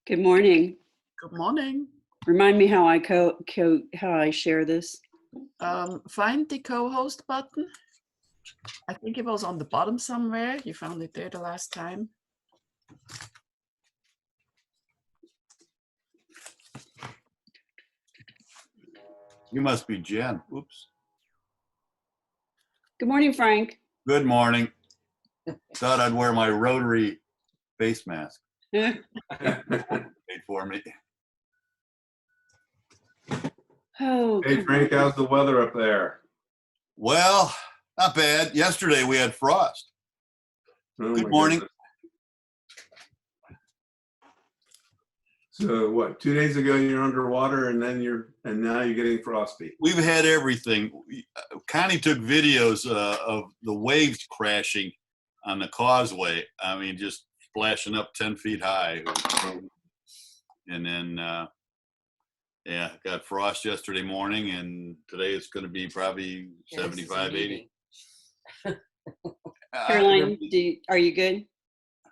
Good morning. Good morning. Remind me how I share this. Find the co-host button. I think it was on the bottom somewhere. You found it there the last time. You must be Jen. Oops. Good morning, Frank. Good morning. Thought I'd wear my Rotary face mask. Paid for me. Oh, Hey Frank, how's the weather up there? Well, not bad. Yesterday we had frost. Oh, Good my morning. goodness. So what, 2 days ago you're underwater and now you're getting frosty. We've had everything. Connie took videos of the waves crashing on the causeway. I mean, just splashing up 10 feet high. And then, yeah, got frost yesterday morning, and today it's going to be probably 75, 80. Caroline, are you good?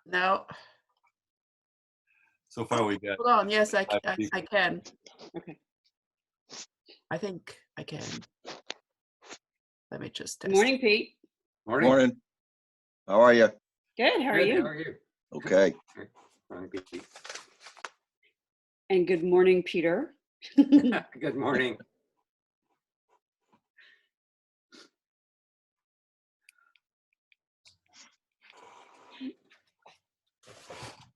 No. So far we got. Hold on. Yes, I can. Okay. I think I can. Let me just test. Good morning, Pete. Morning. How are you? Good. How are you? Okay. And good morning, Peter. Good morning.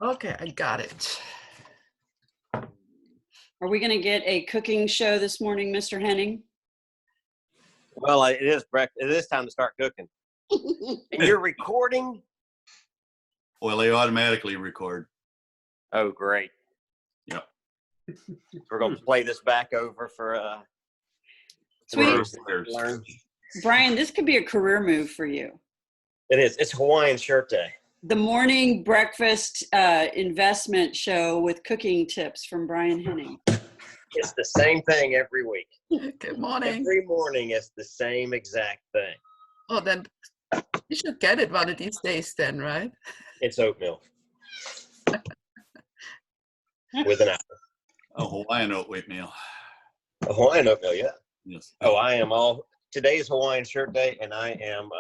Okay, I got it. Are we going to get a cooking show this morning, Mr. Henning? Well, it is breakfast. It is time to start cooking. And you're recording? Well, they automatically record. Oh, great. Yep. We're going to play this back over for Sweet. learn. Brian, this could be a career move for you. It is. It's Hawaiian shirt day. The morning breakfast investment show with cooking tips from Brian Henning. It's the same thing every week. Good morning. Every morning it's the same exact thing. Oh, then you should get it one of these days then, right? It's oatmeal. With an apple. A Hawaiian oatmeal. A Hawaiian oatmeal, yeah. Yes. Oh, today's Hawaiian shirt day, and I am,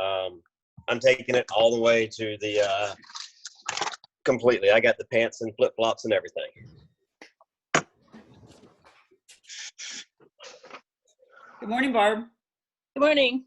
I'm taking it all the way to the, completely. I got the pants and flip-flops and everything. Good morning, Barb. Good morning.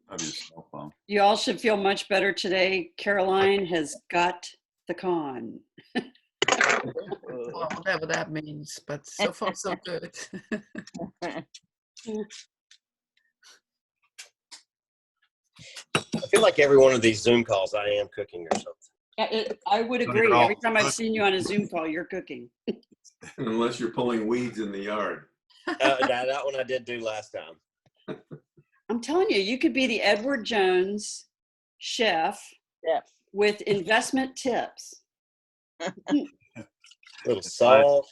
Probably a cell phone. You all should feel much better today. Caroline has got the con. Well, whatever that means, but so far so good. I feel like every one of these Zoom calls, I am cooking or something. I would agree. Every time I've seen you on a Zoom call, you're cooking. Unless you're pulling weeds in the yard. That one I did do last time. I'm telling you, you could be the Edward Jones chef with investment tips. Little salt.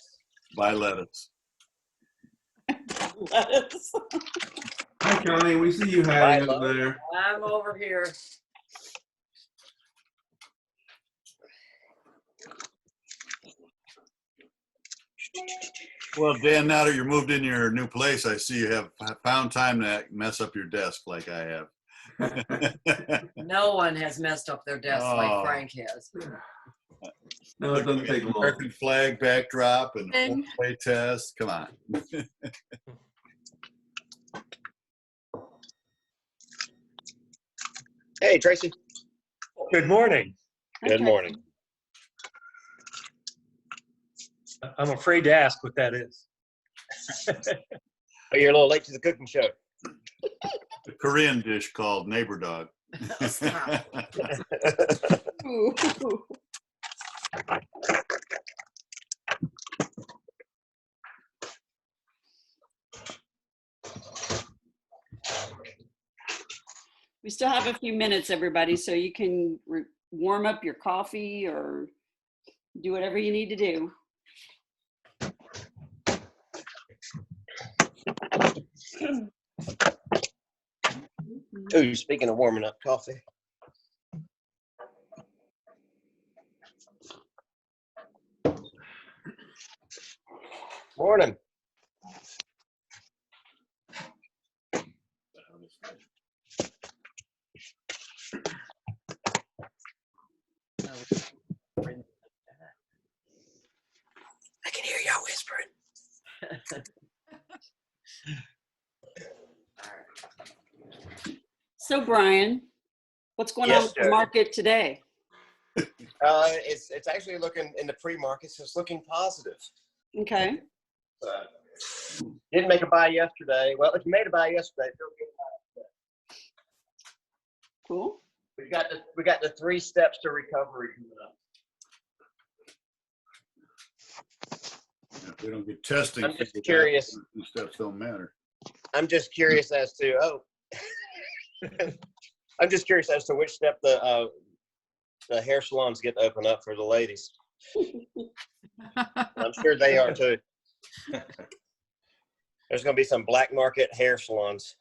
Buy lettuce. Hi Connie, we see you hiding up there. I'm over here. Well, Dan, now that you're moved in your new place, I see you have found time to mess up your desk like I have. No one has messed up their desk like Frank has. No, it doesn't take long. American flag backdrop and Ding. play test. Come on. Hey, Tracy. Good morning. Good morning. I'm afraid to ask what that is. Oh, you're a little late to the cooking show. A Korean dish called neighbor dog. Ooh. We still have a few minutes, everybody, so you can warm up your coffee or do whatever you need to do. Ooh, speaking of warming up coffee. Morning. I can hear y'all whispering. So Brian, what's going on Yes, with the Jody. market today? It's actually looking in the pre-markets. It's looking positive. Okay. Didn't make a buy yesterday. Well, if you made a buy yesterday, feel good about it. Cool. We got the 3 steps to recovery coming up. If we don't get testing, I'm just curious. these steps don't matter. I'm just curious as to I'm just curious as to which step the hair salons get to open up for the ladies. I'm sure they are too. There's going to be some black market hair salons.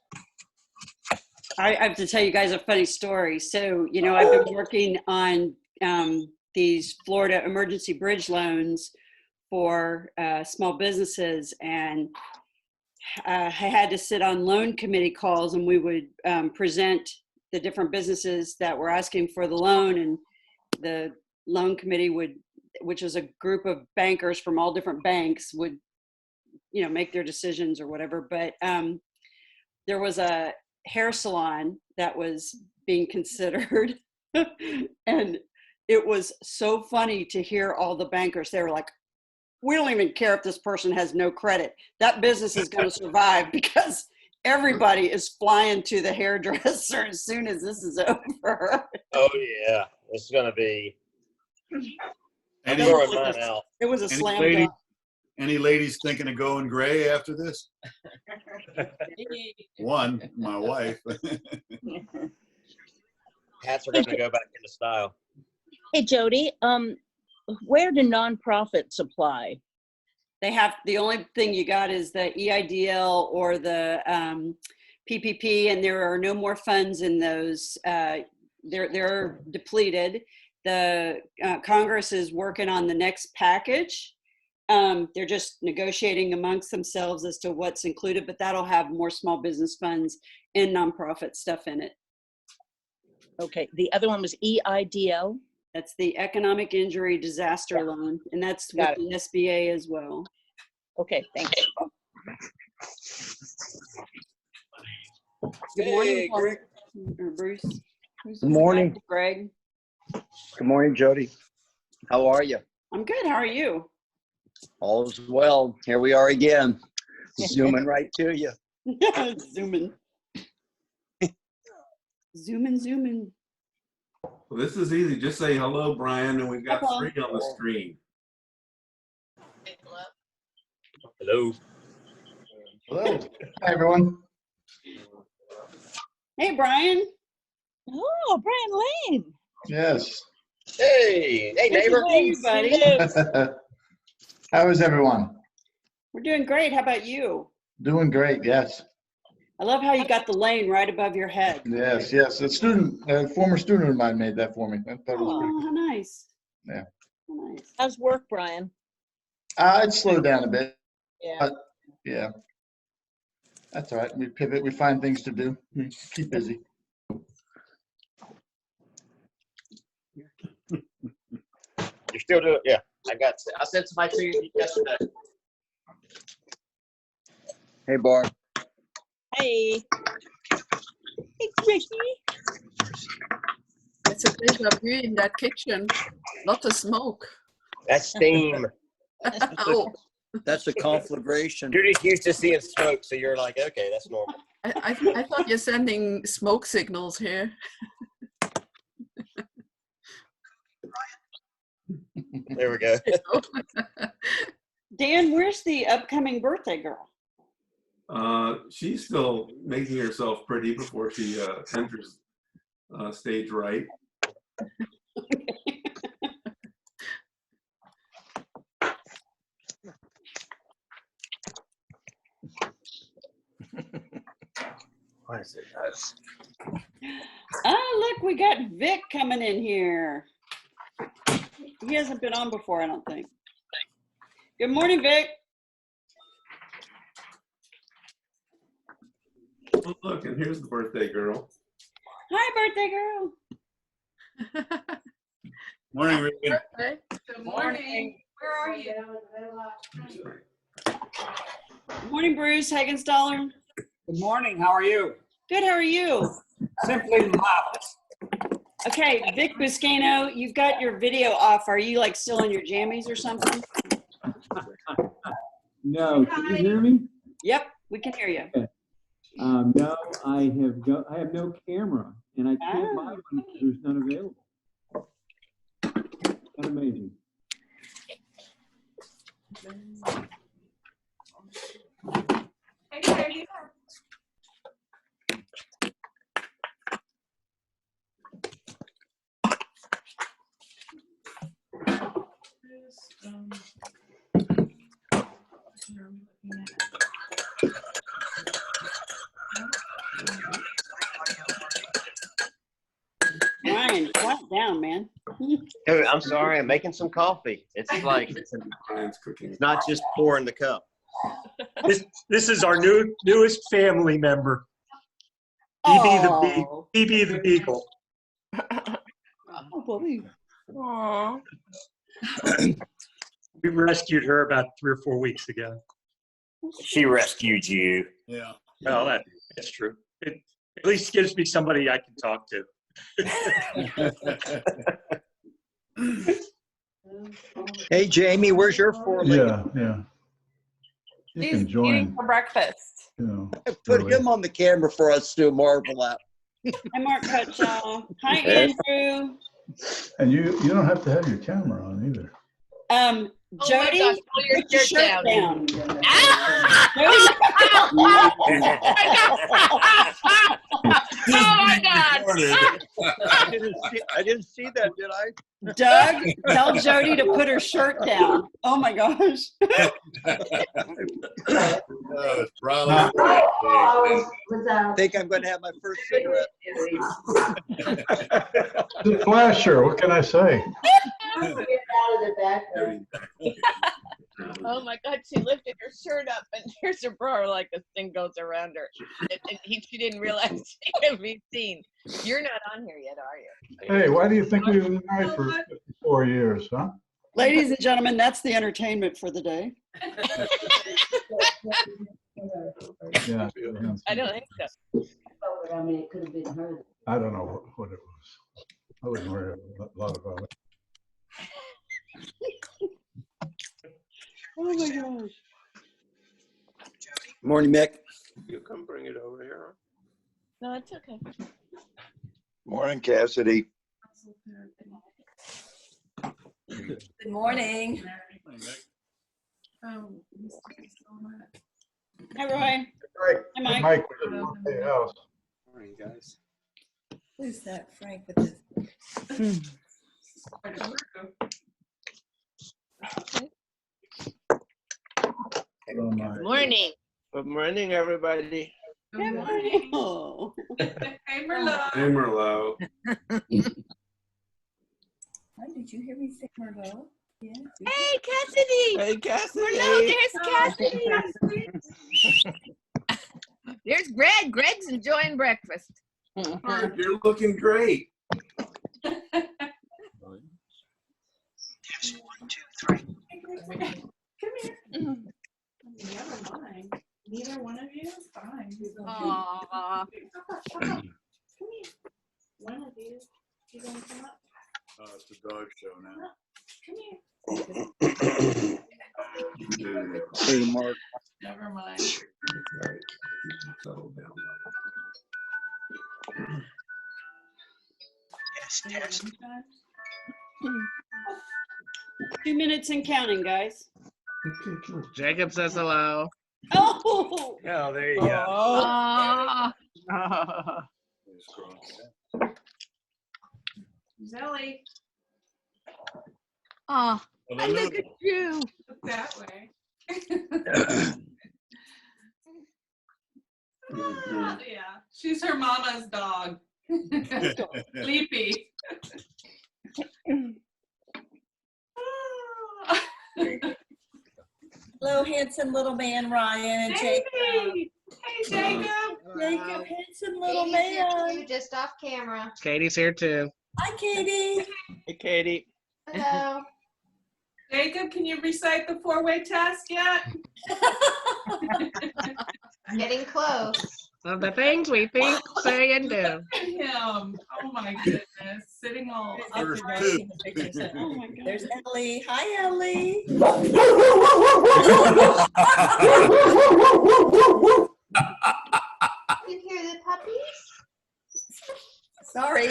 I have to tell you guys a funny story. So, you know, I've been working on these Florida emergency bridge loans for small businesses, and I had to sit on loan committee calls, and we would present the different businesses that were asking for the loan, and the loan committee would, which was a group of bankers from all different banks, would, you know, make their decisions or whatever. But there was a hair salon that was being considered and it was so funny to hear all the bankers. They were like, we don't even care if this person has no credit. That business is going to survive because everybody is flying to the hairdresser as soon as this is over. Oh yeah, it's going to be. I'm Any, throwing mine out. It was a any slam lady, dunk. any ladies thinking of going gray after this? One, my wife. Hats are going to go back into style. Hey, Jody, where do nonprofits apply? They have, the only thing you got is the EIDL or the PPP, and there are no more funds in those. They're depleted. The Congress is working on the next package. They're just negotiating amongst themselves as to what's included, but that'll have more small business funds and nonprofit stuff in it. Okay, the other one was EIDL. That's the Economic Injury Disaster Loan, and that's with Got the SBA as well. Okay, thanks. Good morning, Hey, Paul- Greg. or Bruce. Good morning. Greg. Good morning, Jody. How are you? I'm good. How are you? All's well. Here we are again, zooming right to you. Zooming. Zooming. Well, this is easy. Just say hello, Brian, and we've got Hello. 3 on the screen. Hello. Hello. Hi, everyone. Hey, Brian. Oh, Brian Lane. Yes. Hey, neighbor. Hey, buddy. How is everyone? We're doing great. How about you? Doing great. Yes. I love how you got the lane right above your head. Yes. Yes. A former student of mine made that for me. I thought it was pretty Oh, how nice. Yeah. How nice. How's work, Brian? good. It slowed down a bit. Yeah. Yeah. That's all right. We pivot. We find things to do. We keep busy. You're still doing, yeah. I sent somebody to you yesterday. Hey, Barb. Hey. Hey, Ricky. It's a déjà vu in that kitchen. Lot of smoke. That's steam. Oh, That's a conflagration. You're just used to seeing smoke, so you're like, okay, that's normal. I thought you're sending smoke signals here. There we go. Dan, where's the upcoming birthday girl? She's still making herself pretty before she enters stage right. Oh, look, we got Vic coming in here. He hasn't been on before, I don't think. Good morning, Vic. Oh, look, and here's the birthday girl. Hi, birthday girl. Morning, Rick. Good morning. Where are you? Good morning, Bruce Hagenstaller. Good morning. How are you? Good, how are you? Simply marvelous. Okay, Vic Buscano, you've got your video off. Are you like still in your jammies or something? No, can you hear me? Yep, we can hear you. Okay. No, I have no camera, and I can't buy one because there's none available. That's amazing. Hey, there you are. Ryan, quiet down, man. Hey, I'm sorry, I'm making some coffee. It's like it's not just pouring the cup. This is our newest family member, BB the Beagle. Oh, buddy. Aww. We rescued her about 3 or 4 weeks ago. She rescued you. Yeah. Well, that's true. It at least gives me somebody I can talk to. Hey, Jamie, where's your 4-legged? Yeah. You He's can join. eating for breakfast. You know, Put early. him on the camera for us to marvel at. Hi, Mark Cutshaw. Hi, Hey. Andrew. And you don't have to have your camera on either. Oh Jody, my gosh, pull your put your shirt down. Oh my God. I didn't see that, did I? Doug, tell Jody to put her shirt down. Oh my gosh. I think I'm going to have my first cigarette. The flasher, what can I say? Oh my God, she lifted her shirt up and here's her bra like this thing goes around her. And she didn't realize she could be seen. You're not on here yet, are you? Hey, why do you think we've been married for 54 years, huh? Ladies and gentlemen, that's the entertainment for the day. Yeah. I don't think so. I mean, it could have been her. I don't know what it was. I wasn't worried a lot about it. Oh my gosh. Morning, Mick. You come bring it over here. No, it's okay. Morning, Cassidy. Good morning. Hi, Roy. Hi, Mike. Mike, hey, house. Morning, guys. Who's that, Frank, with this? Morning. Good morning, everybody. Good morning. Oh. Hey, Merlot. Hey, Merlot. Did you hear me say Merlot? Yeah. Hey, Cassidy. Hey, Cassidy. Merlot, there's Cassidy. There's Greg. Greg's enjoying breakfast. You're looking great. Never mind. Neither one of you is fine. Aww. Come here. One of you. You gonna come up? It's a dog show now. Come here. Hey, Mark. Never mind. Settle down. Yes. 2 minutes and counting, guys. Jacob says hello. Oh, Oh, there you go. Zelly, Oh, Well, look at you. look that way. Yeah, she's her mama's dog. Sleepy. Hello, handsome little man, Ryan and Jacob. Hey, Jacob. Jacob, handsome little man. Just off camera. Katie's here too. Hi, Katie. Hey, Katie. Hello. Jacob, can you recite the four-way test yet? Getting close. Of the things we think, say, and do. Him. Oh my goodness. Sitting all There's upright. two. Oh my God. There's Ellie. Hi, Ellie. You hear the puppies? Sorry.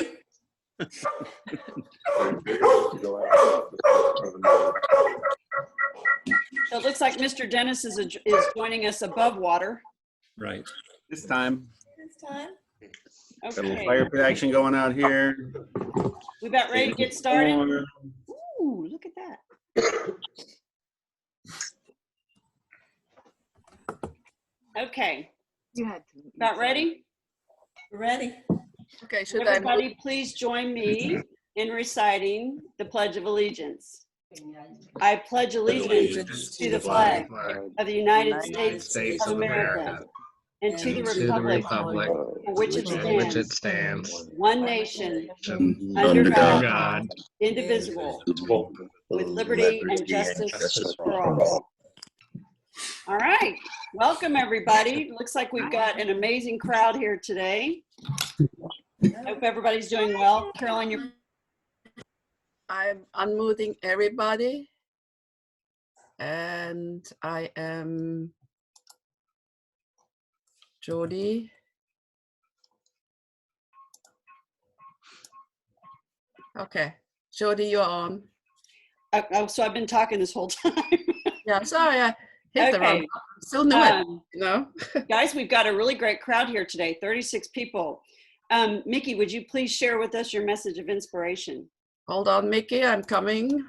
So it looks like Mr. Dennis is joining us above water. Right. This time. This time. Got a little Okay. fire protection going out here. We about ready to get started? Ooh, look at that. Okay. About ready? Ready. Okay, should Everybody please join me in reciting the Pledge of Allegiance. I pledge allegiance to the flag of the United States of America and to the republic for which it stands, one nation, under God, indivisible, with liberty and justice for all. All right, welcome everybody. Looks like we've got an amazing crowd here today. Hope everybody's doing well. Caroline, you're... I'm unmuting everybody. And I am Jody. Okay, Jody, you're on. Oh, so I've been talking this whole time. Yeah, sorry, I hit the wrong button. Still knew it, no? Guys, we've got a really great crowd here today, 36 people. Mickey, would you please share with us your message of inspiration? Hold on, Mickey, I'm coming.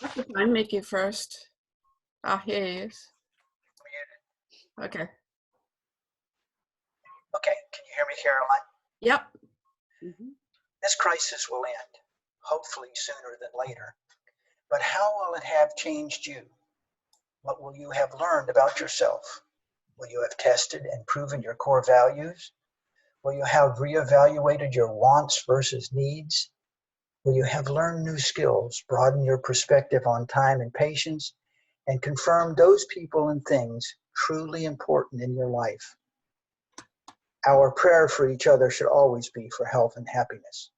I have to find Mickey first. Ah, here he is. Okay. Okay, can you hear me, Caroline? Yep. This crisis will end, hopefully sooner than later. But how will it have changed you? What will you have learned about yourself? Will you have tested and proven your core values? Will you have reevaluated your wants versus needs? Will you have learned new skills, broadened your perspective on time and patience, and confirmed those people and things truly important in your life? Our prayer for each other should always be for health and happiness.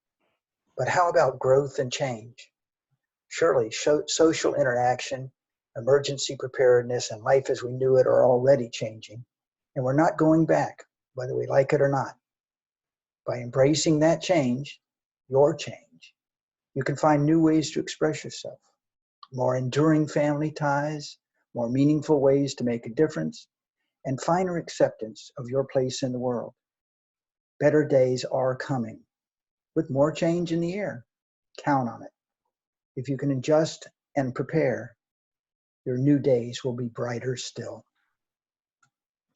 But how about growth and change? Surely social interaction, emergency preparedness, and life as we knew it are already changing, and we're not going back, whether we like it or not. By embracing that change, your change, you can find new ways to express yourself, more enduring family ties, more meaningful ways to make a difference, and finer acceptance of your place in the world. Better days are coming, with more change in the air. Count on it. If you can adjust and prepare, your new days will be brighter still.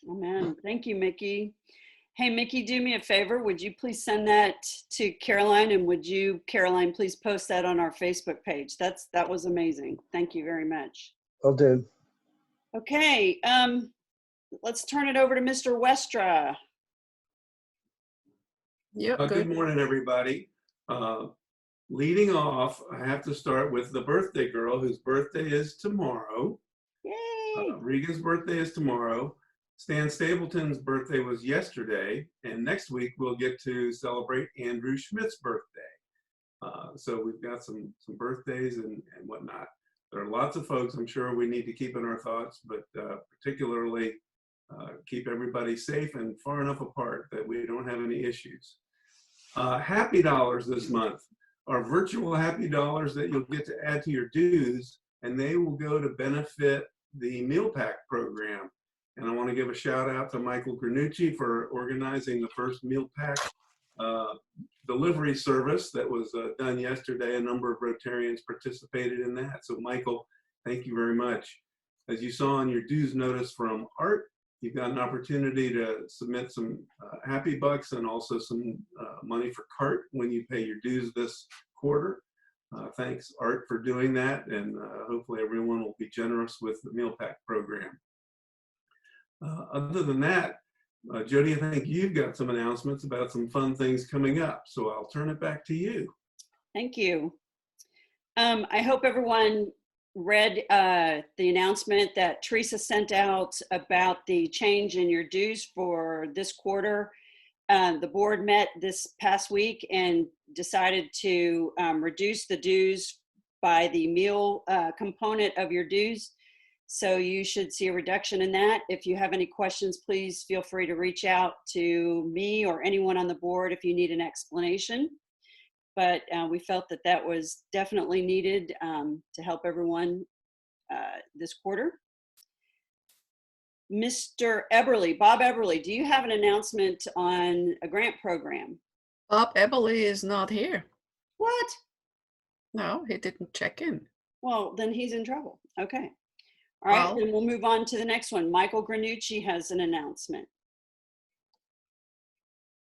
Amen. Thank you, Mickey. Hey, Mickey, do me a favor. Would you please send that to Caroline, and would you, Caroline, please post that on our Facebook page? That was amazing. Thank you very much. Will do. Okay, let's turn it over to Mr. Westra. Yep. Good morning, everybody. Leading off, I have to start with the birthday girl whose birthday is tomorrow. Yay! Regan's birthday is tomorrow. Stan Stapleton's birthday was yesterday, and next week we'll get to celebrate Andrew Schmidt's birthday. So we've got some birthdays and whatnot. There are lots of folks I'm sure we need to keep in our thoughts, but particularly keep everybody safe and far enough apart that we don't have any issues. Happy Dollars this month are virtual Happy Dollars that you'll get to add to your dues, and they will go to benefit the Meal Pack program. And I want to give a shout out to Michael Granucci for organizing the first Meal Pack delivery service that was done yesterday. A number of Rotarians participated in that. So Michael, thank you very much. As you saw in your dues notice from Art, you've got an opportunity to submit some happy bucks and also some money for cart when you pay your dues this quarter. Thanks, Art, for doing that, and hopefully everyone will be generous with the meal pack program. Other than that, Jody, I think you've got some announcements about some fun things coming up, so I'll turn it back to you. Thank you. I hope everyone read the announcement that Teresa sent out about the change in your dues for this quarter. The board met this past week and decided to reduce the dues by the meal component of your dues. So you should see a reduction in that. If you have any questions, please feel free to reach out to me or anyone on the board if you need an explanation. But we felt that that was definitely needed to help everyone this quarter. Mr. Eberly, Bob Eberly, do you have an announcement on a grant program? Bob Eberly is not here. What? No, he didn't check in. Well, then he's in trouble. Okay. All right, Well, then we'll move on to the next one. Michael Granucci has an announcement.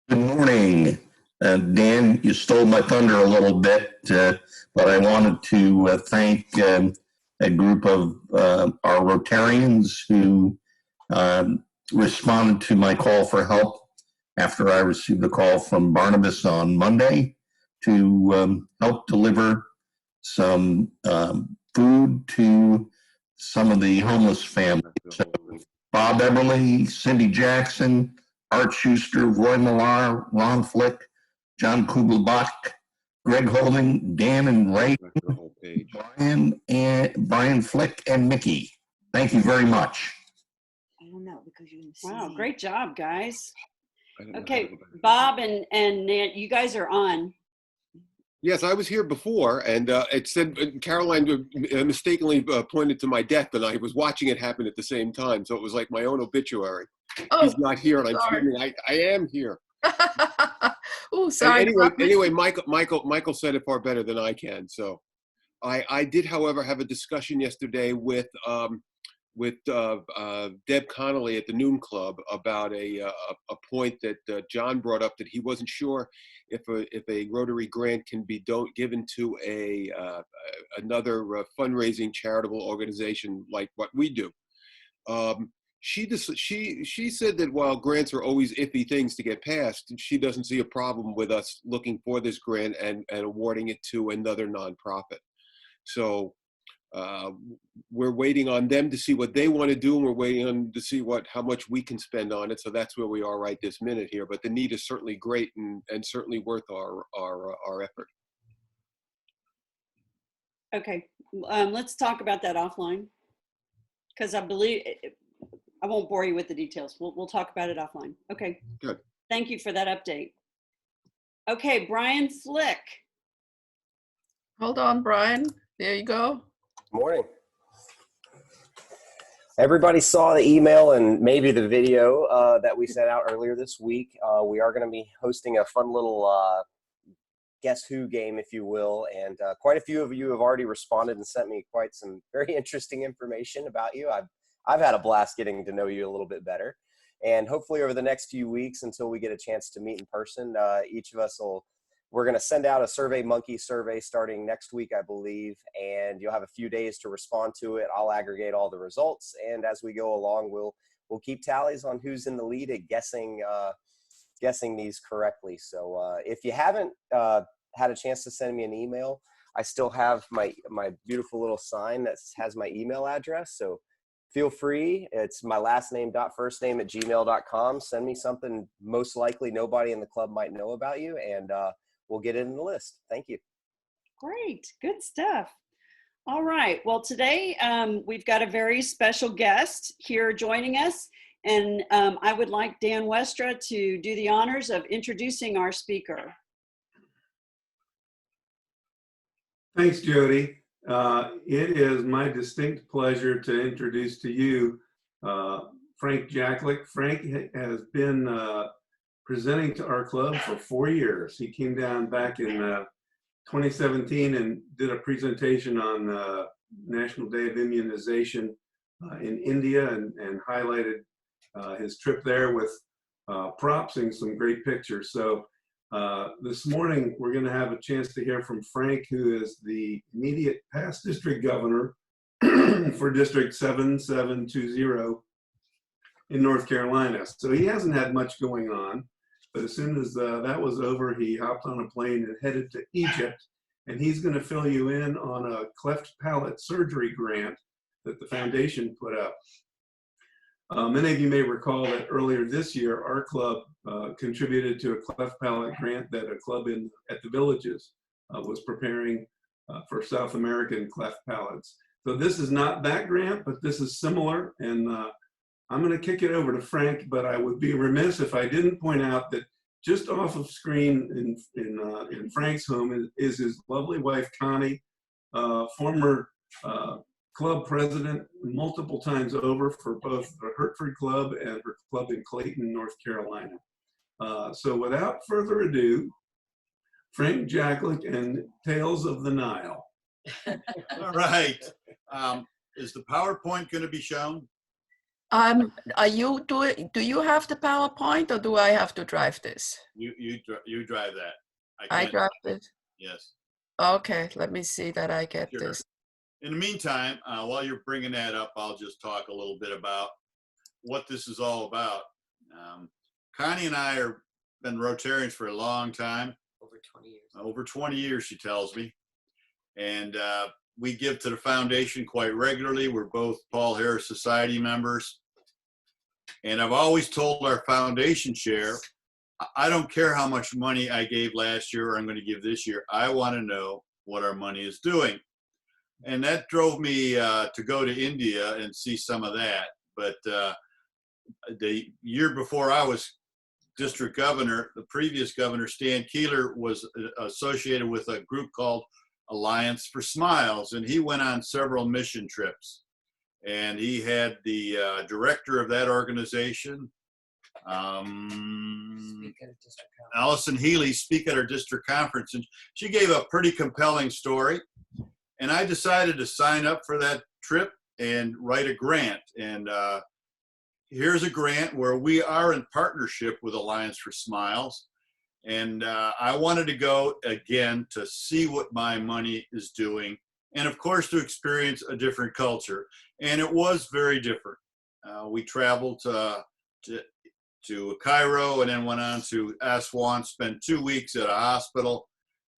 Good morning. Dan, you stole my thunder a little bit, but I wanted to thank a group of our Rotarians who responded to my call for help after I received a call from Barnabas on Monday to help deliver some food to some of the homeless families. So Bob Eberly, Cindy Jackson, Art Schuster, Roy Millar, Ron Flick, John Kugelbach, Greg Holding, Dan and Ray, Brian Flick, and Mickey. Thank you very much. I don't know because you didn't see. Wow, great job, guys. Okay, Bob and Nat, you guys are on. Yes, I was here before, and it said Caroline mistakenly pointed to my death, and I was watching it happen at the same time, so it was like my own obituary. Oh, he's not here, and I'm sorry. screaming, I am here. Oh, sorry. Anyway, Michael said it far better than I can. So, I did, however, have a discussion yesterday with Deb Connolly at the Noon Club about a point that John brought up, that he wasn't sure if a Rotary grant can be given to another fundraising charitable organization like what we do. She said that while grants are always iffy things to get passed, she doesn't see a problem with us looking for this grant and awarding it to another nonprofit. So we're waiting on them to see what they want to do, and we're waiting on to see how much we can spend on it. So that's where we are right this minute here. But the need is certainly great and certainly worth our effort. Okay, let's talk about that offline, because I believe I won't bore you with the details. We'll talk about it offline. Okay. Good. Thank you for that update. Okay, Brian Flick. Hold on, Brian. There you go. Morning. Everybody saw the email and maybe the video that we sent out earlier this week. We are going to be hosting a fun little Guess Who game, if you will. And quite a few of you have already responded and sent me quite some very interesting information about you. I've had a blast getting to know you a little bit better. And hopefully over the next few weeks, until we get a chance to meet in person, each of us we're going to send out a SurveyMonkey survey starting next week, I believe, and you'll have a few days to respond to it. I'll aggregate all the results, and as we go along, we'll keep tallies on who's in the lead at guessing these correctly. So if you haven't had a chance to send me an email, I still have my beautiful little sign that has my email address. So feel free. It's my last name .firstname@gmail.com. Send me something most likely nobody in the club might know about you, and we'll get it in the list. Thank you. Great, good stuff. All right, well today we've got a very special guest here joining us, and I would like Dan Westra to do the honors of introducing our speaker. Thanks, Jody. It is my distinct pleasure to introduce to you Frank Jaklic. Frank has been presenting to our club for 4 years. He came down back in 2017 and did a presentation on National Day of Immunization in India and highlighted his trip there with props and some great pictures. So this morning, we're going to have a chance to hear from Frank, who is the immediate past district governor for District 7720 in North Carolina. So he hasn't had much going on, but as soon as that was over, he hopped on a plane and headed to Egypt, and he's going to fill you in on a cleft palate surgery grant that the foundation put up. Many of you may recall that earlier this year, our club contributed to a cleft palate grant that a club at the Villages was preparing for South American cleft palates. So this is not that grant, but this is similar. And I'm going to kick it over to Frank, but I would be remiss if I didn't point out that just off of screen in Frank's home is his lovely wife, Connie, former club president multiple times over for both the Hertford Club and her club in Clayton, North Carolina. So without further ado, Frank Jaklic and Tales of the Nile. All right. Is the PowerPoint going to be shown? Are you doing? Do you have the PowerPoint, or do I have to drive this? You drive that. I can't- drive it. Yes. Okay, let me see that I get Sure. this. In the meantime, while you're bringing that up, I'll just talk a little bit about what this is all about. Connie and I have been Rotarians for a long time. Over 20 years. Over 20 years, she tells me. And we give to the foundation quite regularly. We're both Paul Harris Society members. And I've always told our foundation chair, I don't care how much money I gave last year or I'm going to give this year. I want to know what our money is doing. And that drove me to go to India and see some of that. But the year before I was district governor, the previous governor, Stan Keeler, was associated with a group called Alliance for Smiles, and he went on several mission trips. And he had the director of that organization, Allison Healy, speak at our district conference, and she gave a pretty compelling story. And I decided to sign up for that trip and write a grant. And here's a grant where we are in partnership with Alliance for Smiles. And I wanted to go again to see what my money is doing. And of course, to experience a different culture. And it was very different. We traveled to Cairo and then went on to Aswan, spent 2 weeks at a hospital.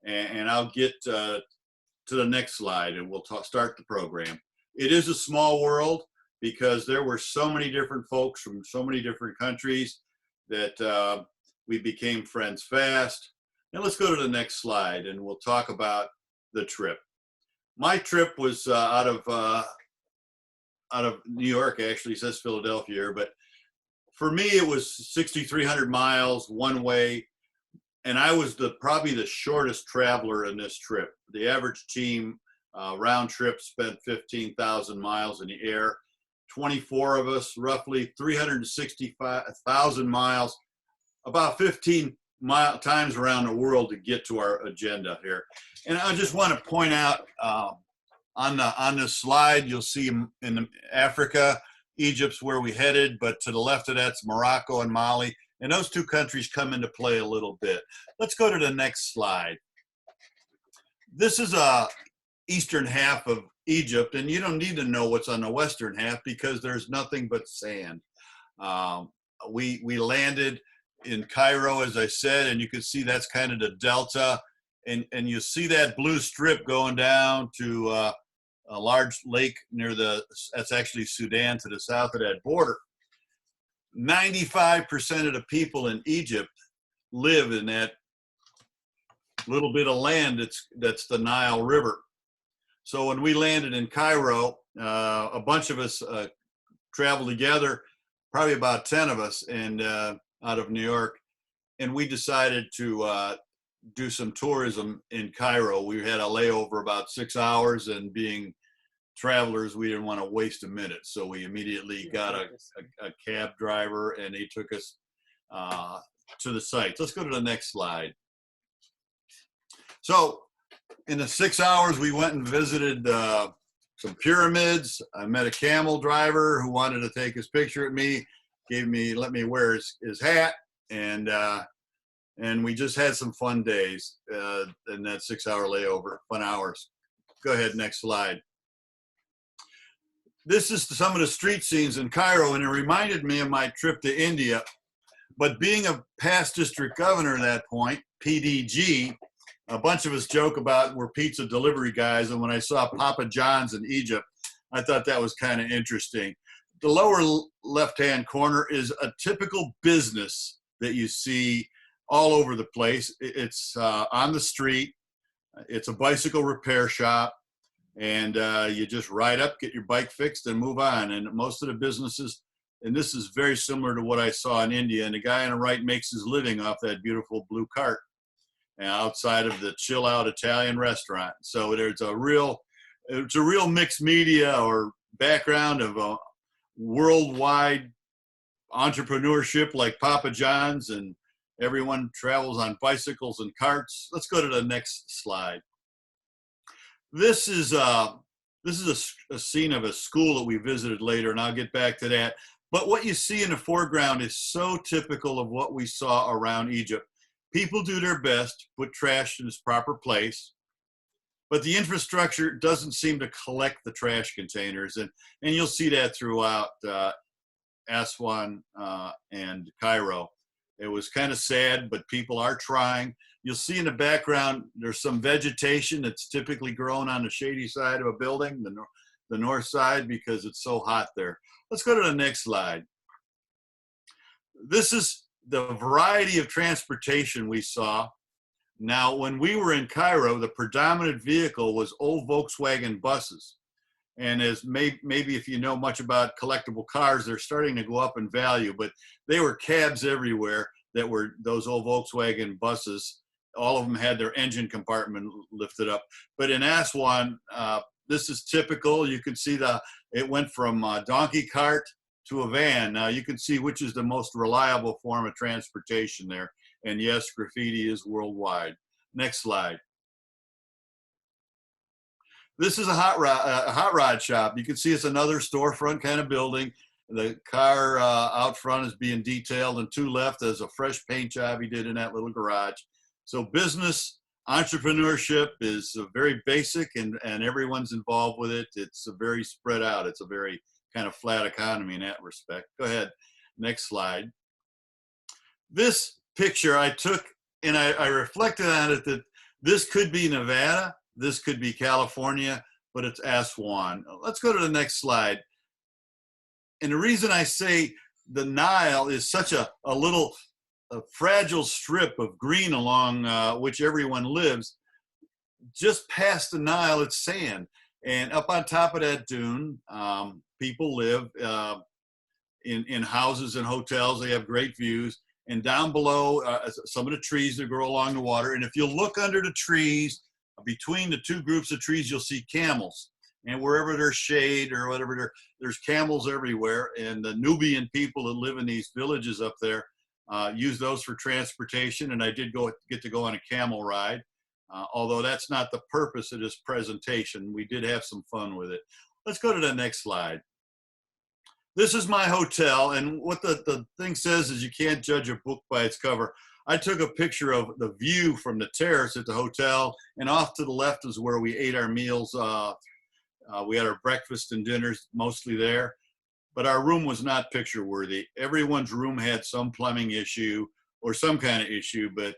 And I'll get to the next slide and we'll start the program. It is a small world because there were so many different folks from so many different countries that we became friends fast. And let's go to the next slide and we'll talk about the trip. My trip was out of New York, actually. It says Philadelphia here, but for me it was 6,300 miles one way. And I was probably the shortest traveler in this trip. The average team round trip spent 15,000 miles in the air. 24 of us, roughly 365,000 miles, about 15 times around the world to get to our agenda here. And I just want to point out on this slide, you'll see in Africa, Egypt's where we headed, but to the left of that's Morocco and Mali. And those two countries come into play a little bit. Let's go to the next slide. This is a eastern half of Egypt, and you don't need to know what's on the western half because there's nothing but sand. We landed in Cairo, as I said, and you can see that's kind of the delta. And you see that blue strip going down to a large lake near that's actually Sudan to the south of that border. 95% of the people in Egypt live in that little bit of land that's the Nile River. So when we landed in Cairo, a bunch of us traveled together, probably about 10 of us, and out of New York, and we decided to do some tourism in Cairo. We had a layover about 6 hours, and being travelers, we didn't want to waste a minute. So we immediately got a cab driver and he took us to the sites. Let's go to the next slide. So in the 6 hours, we went and visited some pyramids. I met a camel driver who wanted to take his picture at me, let me wear his hat, and we just had some fun days in that 6-hour layover, fun hours. Go ahead, next slide. This is some of the street scenes in Cairo, and it reminded me of my trip to India. But being a past district governor at that point, PDG, a bunch of us joke about we're pizza delivery guys, and when I saw Papa John's in Egypt, I thought that was kind of interesting. The lower left-hand corner is a typical business that you see all over the place. It's on the street. It's a bicycle repair shop. And you just ride up, get your bike fixed, and move on. And most of the businesses, and this is very similar to what I saw in India, and the guy on the right makes his living off that beautiful blue cart outside of the chill out Italian restaurant. So it's a real mixed media or background of a worldwide entrepreneurship like Papa John's, and everyone travels on bicycles and carts. Let's go to the next slide. This is a scene of a school that we visited later, and I'll get back to that. But what you see in the foreground is so typical of what we saw around Egypt. People do their best to put trash in its proper place, but the infrastructure doesn't seem to collect the trash containers. And you'll see that throughout Aswan and Cairo. It was kind of sad, but people are trying. You'll see in the background, there's some vegetation that's typically grown on the shady side of a building, the north side, because it's so hot there. Let's go to the next slide. This is the variety of transportation we saw. Now, when we were in Cairo, the predominant vehicle was old Volkswagen buses. And as maybe if you know much about collectible cars, they're starting to go up in value, but they were cabs everywhere that were those old Volkswagen buses. All of them had their engine compartment lifted up. But in Aswan, this is typical. You can see it went from a donkey cart to a van. Now you can see which is the most reliable form of transportation there. And yes, graffiti is worldwide. Next slide. This is a hot rod shop. You can see it's another storefront kind of building. The car out front is being detailed, and to left there's a fresh paint job he did in that little garage. So business entrepreneurship is very basic, and everyone's involved with it. It's very spread out. It's a very kind of flat economy in that respect. Go ahead, next slide. This picture I took, and I reflected on it, that this could be Nevada, this could be California, but it's Aswan. Let's go to the next slide. And the reason I say the Nile is such a fragile strip of green along which everyone lives, just past the Nile, it's sand. And up on top of that dune, people live in houses and hotels. They have great views. And down below, some of the trees that grow along the water. And if you look under the trees, between the two groups of trees, you'll see camels. And wherever there's shade or whatever, there's camels everywhere. And the Nubian people that live in these villages up there use those for transportation. And I did get to go on a camel ride, although that's not the purpose of this presentation. We did have some fun with it. Let's go to the next slide. This is my hotel, and what the thing says is you can't judge a book by its cover. I took a picture of the view from the terrace at the hotel, and off to the left is where we ate our meals. We had our breakfast and dinners mostly there, but our room was not picture worthy. Everyone's room had some plumbing issue or some kind of issue, but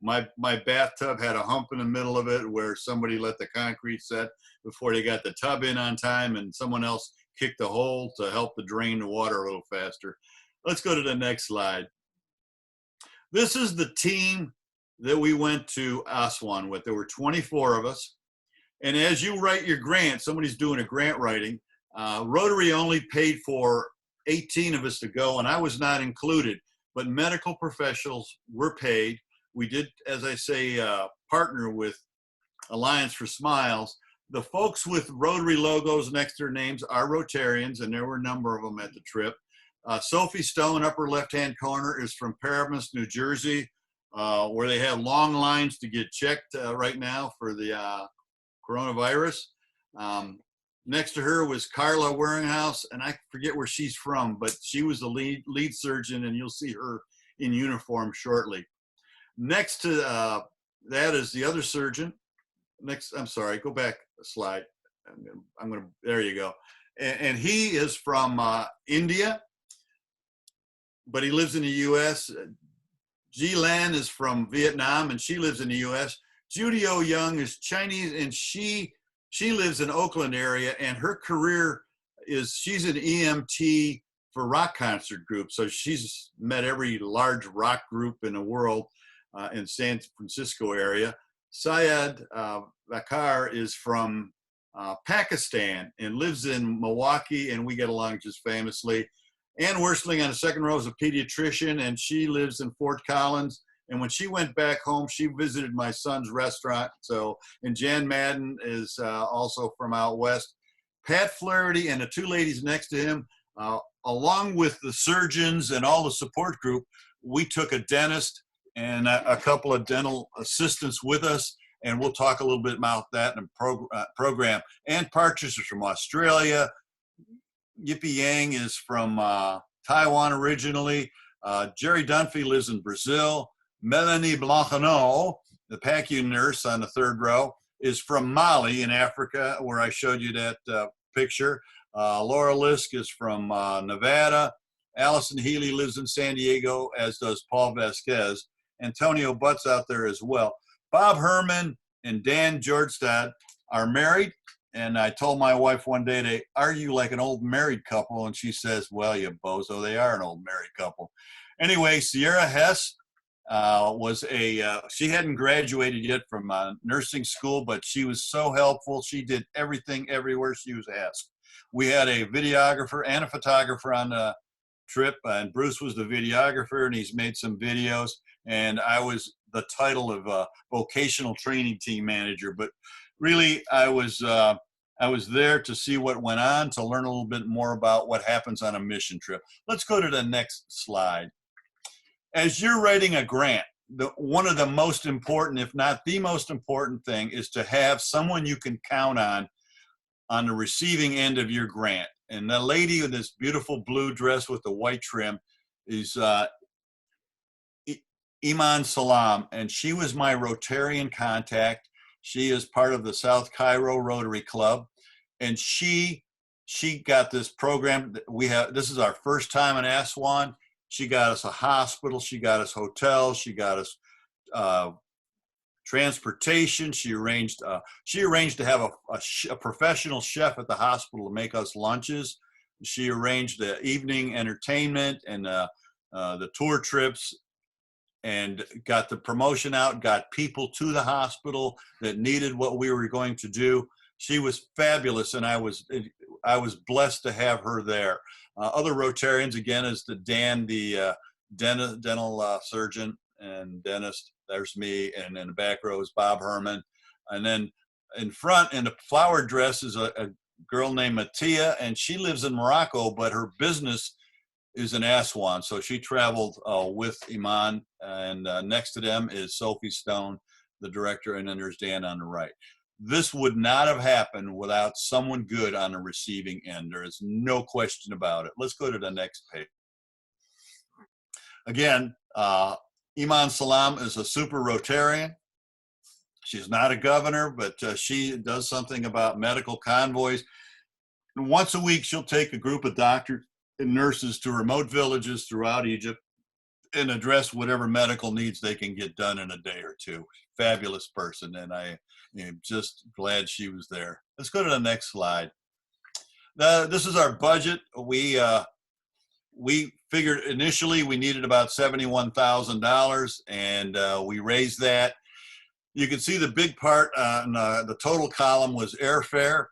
my bathtub had a hump in the middle of it where somebody let the concrete set before they got the tub in on time, and someone else kicked a hole to help to drain the water a little faster. Let's go to the next slide. This is the team that we went to Aswan with. There were 24 of us. And as you write your grant, somebody's doing a grant writing, Rotary only paid for 18 of us to go, and I was not included, but medical professionals were paid. We did, as I say, partner with Alliance for Smiles. The folks with Rotary logos next to their names are Rotarians, and there were a number of them at the trip. Sophie Stone, upper left-hand corner, is from Paramus, New Jersey, where they have long lines to get checked right now for the coronavirus. Next to her was Carla Waringhouse, and I forget where she's from, but she was the lead surgeon, and you'll see her in uniform shortly. Next to that is the other surgeon. Next, I'm sorry, go back a slide. There you go. And he is from India, but he lives in the U.S. Ji Lan is from Vietnam, and she lives in the U.S. Judy O. Young is Chinese, and she lives in Oakland area, and her career is she's an EMT for rock concert groups. So she's met every large rock group in the world in San Francisco area. Syed Bakar is from Pakistan and lives in Milwaukee, and we get along just famously. Ann Worstling on the second row is a pediatrician, and she lives in Fort Collins. And when she went back home, she visited my son's restaurant. So, and Jan Madden is also from out west. Pat Flaherty and the two ladies next to him, along with the surgeons and all the support group, we took a dentist and a couple of dental assistants with us. And we'll talk a little bit about that in the program. Ann Partridge is from Australia. Yippee Yang is from Taiwan originally. Jerry Dunphy lives in Brazil. Melanie Blancaneau, the PACU nurse on the third row, is from Mali in Africa, where I showed you that picture. Laura Lisk is from Nevada. Allison Healy lives in San Diego, as does Paul Vasquez. Antonio Butts out there as well. Bob Herman and Dan Georgestad are married. And I told my wife one day they argue like an old married couple. And she says, well, you bozo, they are an old married couple. Anyway, Sierra Hess she hadn't graduated yet from nursing school, but she was so helpful. She did everything everywhere she was asked. We had a videographer and a photographer on the trip, and Bruce was the videographer, and he's made some videos. And I was the title of vocational training team manager, but really I was there to see what went on, to learn a little bit more about what happens on a mission trip. Let's go to the next slide. As you're writing a grant, one of the most important, if not the most important thing, is to have someone you can count on the receiving end of your grant. And the lady in this beautiful blue dress with the white trim is Iman Salam, and she was my Rotarian contact. She is part of the South Cairo Rotary Club, and she got this program. This is our first time in Aswan. She got us a hospital. She got us hotels. She got us transportation. She arranged to have a professional chef at the hospital to make us lunches. She arranged the evening entertainment and the tour trips, and got the promotion out, got people to the hospital that needed what we were going to do. She was fabulous, and I was blessed to have her there. Other Rotarians, again, is Dan, the dental surgeon and dentist. There's me, and in the back row is Bob Herman. And then in front, in the flower dress, is a girl named Mattia, and she lives in Morocco, but her business is in Aswan. So she traveled with Iman, and next to them is Sophie Stone, the director, and then there's Dan on the right. This would not have happened without someone good on the receiving end. There is no question about it. Let's go to the next page. Again, Iman Salam is a super Rotarian. She's not a governor, but she does something about medical convoys. And once a week, she'll take a group of doctors and nurses to remote villages throughout Egypt and address whatever medical needs they can get done in a day or two. Fabulous person, and I am just glad she was there. Let's go to the next slide. This is our budget. We figured initially we needed about $71,000, and we raised that. You can see the big part on the total column was airfare,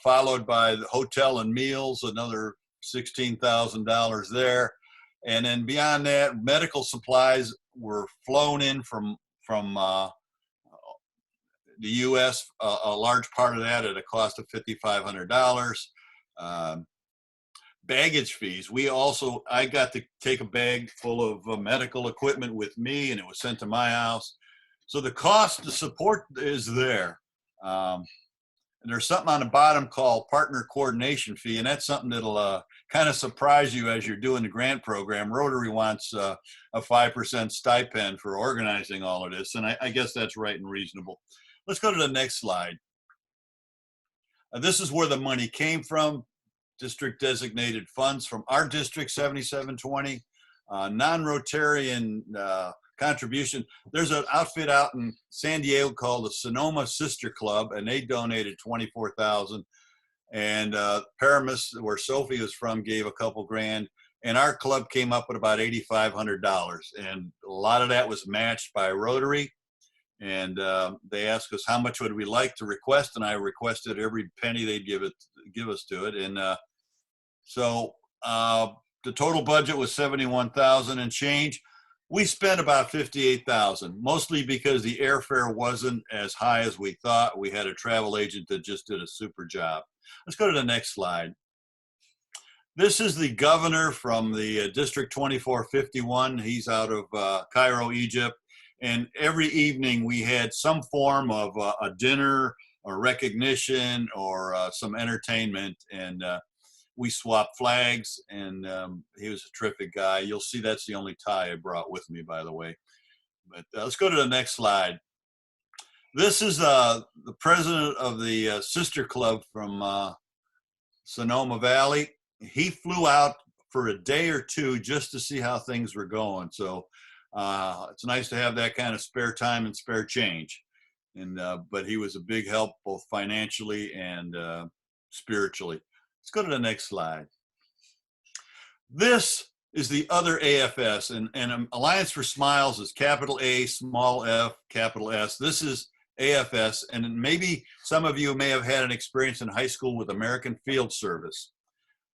followed by the hotel and meals, another $16,000 there. And then beyond that, medical supplies were flown in from the U.S., a large part of that at a cost of $5,500. Baggage fees. I got to take a bag full of medical equipment with me, and it was sent to my house. So the cost to support is there. there's something on the bottom called partner coordination fee, and that's something that'll kind of surprise you as you're doing the grant program. Rotary wants a 5% stipend for organizing all of this, and I guess that's right and reasonable. Let's go to the next slide. This is where the money came from. District designated funds from our district, 7720. Non-Rotarian contribution. There's an outfit out in San Diego called the Sonoma Sister Club, and they donated $24,000. And Paramus, where Sophie was from, gave a couple grand. And our club came up with about $8,500. And a lot of that was matched by Rotary. And they asked us how much would we like to request, and I requested every penny they'd give us to it. And so the total budget was $71,000 and change. We spent about $58,000, mostly because the airfare wasn't as high as we thought. We had a travel agent that just did a super job. Let's go to the next slide. This is the governor from the District 2451. He's out of Cairo, Egypt. And every evening we had some form of a dinner or recognition or some entertainment. And we swapped flags, and he was a terrific guy. You'll see that's the only tie I brought with me, by the way. But let's go to the next slide. This is the president of the sister club from Sonoma Valley. He flew out for a day or two just to see how things were going. So it's nice to have that kind of spare time and spare change. And but he was a big help both financially and spiritually. Let's go to the next slide. This is the other AFS, and Alliance for Smiles is capital A, small f, capital S. This is AFS, and maybe some of you may have had an experience in high school with American Field Service.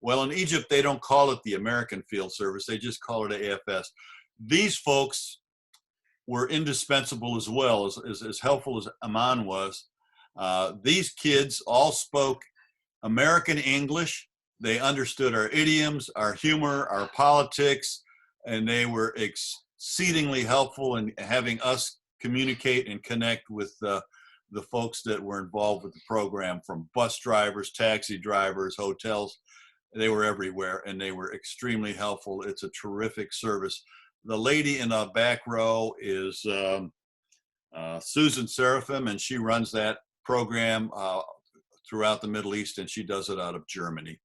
Well, in Egypt, they don't call it the American Field Service. They just call it AFS. These folks were indispensable as well, as helpful as Aman was. These kids all spoke American English. They understood our idioms, our humor, our politics, and they were exceedingly helpful in having us communicate and connect with the folks that were involved with the program, from bus drivers, taxi drivers, hotels. They were everywhere, and they were extremely helpful. It's a terrific service. The lady in the back row is Susan Seraphim, and she runs that program throughout the Middle East, and she does it out of Germany.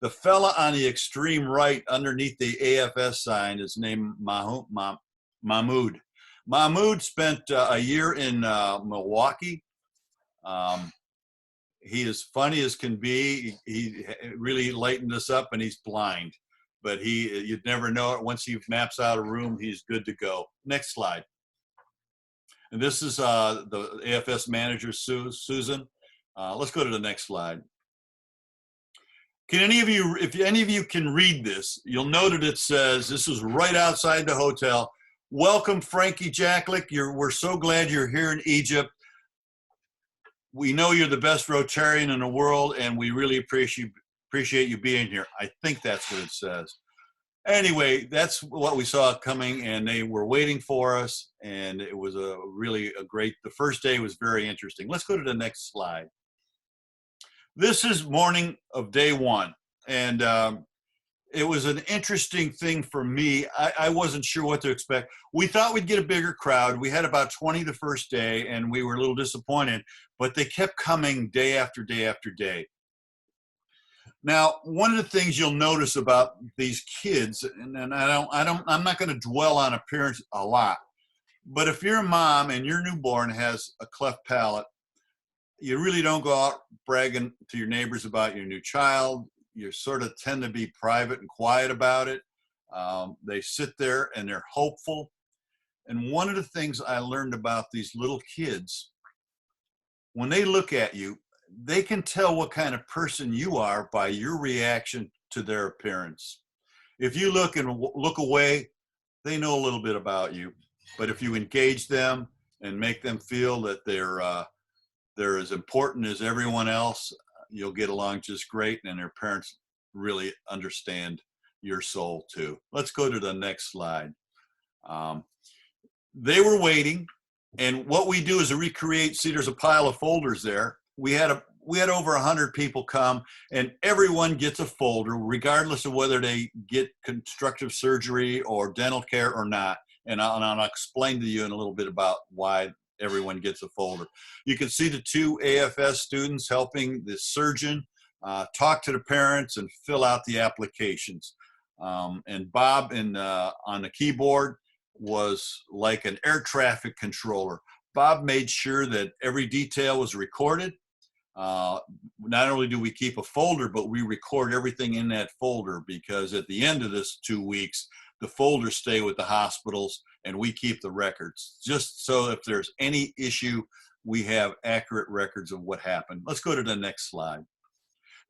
The fella on the extreme right underneath the AFS sign is named Mahmoud. Mahmoud spent a year in Milwaukee. He is funny as can be. He really lightened us up, and he's blind. But you'd never know it. Once he maps out a room, he's good to go. Next slide. And this is the AFS manager, Susan. Let's go to the next slide. Can any of you, if any of you can read this, you'll note that it says, this is right outside the hotel. Welcome, Frankie Jaklic. We're so glad you're here in Egypt. We know you're the best Rotarian in the world, and we really appreciate you being here. I think that's what it says. Anyway, that's what we saw coming, and they were waiting for us, and it was really a great, the first day was very interesting. Let's go to the next slide. This is morning of day one, and it was an interesting thing for me. I wasn't sure what to expect. We thought we'd get a bigger crowd. We had about 20 the first day, and we were a little disappointed, but they kept coming day after day after day. Now, one of the things you'll notice about these kids, and I'm not going to dwell on appearance a lot, but if you're a mom and your newborn has a cleft palate, you really don't go out bragging to your neighbors about your new child. You sort of tend to be private and quiet about it. They sit there and they're hopeful. And one of the things I learned about these little kids, when they look at you, they can tell what kind of person you are by your reaction to their appearance. If you look away, they know a little bit about you. But if you engage them and make them feel that they're as important as everyone else, you'll get along just great, and their parents really understand your soul too. Let's go to the next slide. They were waiting, and what we do is recreate, see there's a pile of folders there. We had we had over 100 people come, and everyone gets a folder, regardless of whether they get constructive surgery or dental care or not. And I'll explain to you in a little bit about why everyone gets a folder. You can see the 2 AFS students helping the surgeon talk to the parents and fill out the applications. And Bob on the keyboard was like an air traffic controller. Bob made sure that every detail was recorded. Not only do we keep a folder, but we record everything in that folder, because at the end of this 2 weeks, the folders stay with the hospitals and we keep the records, just so if there's any issue, we have accurate records of what happened. Let's go to the next slide.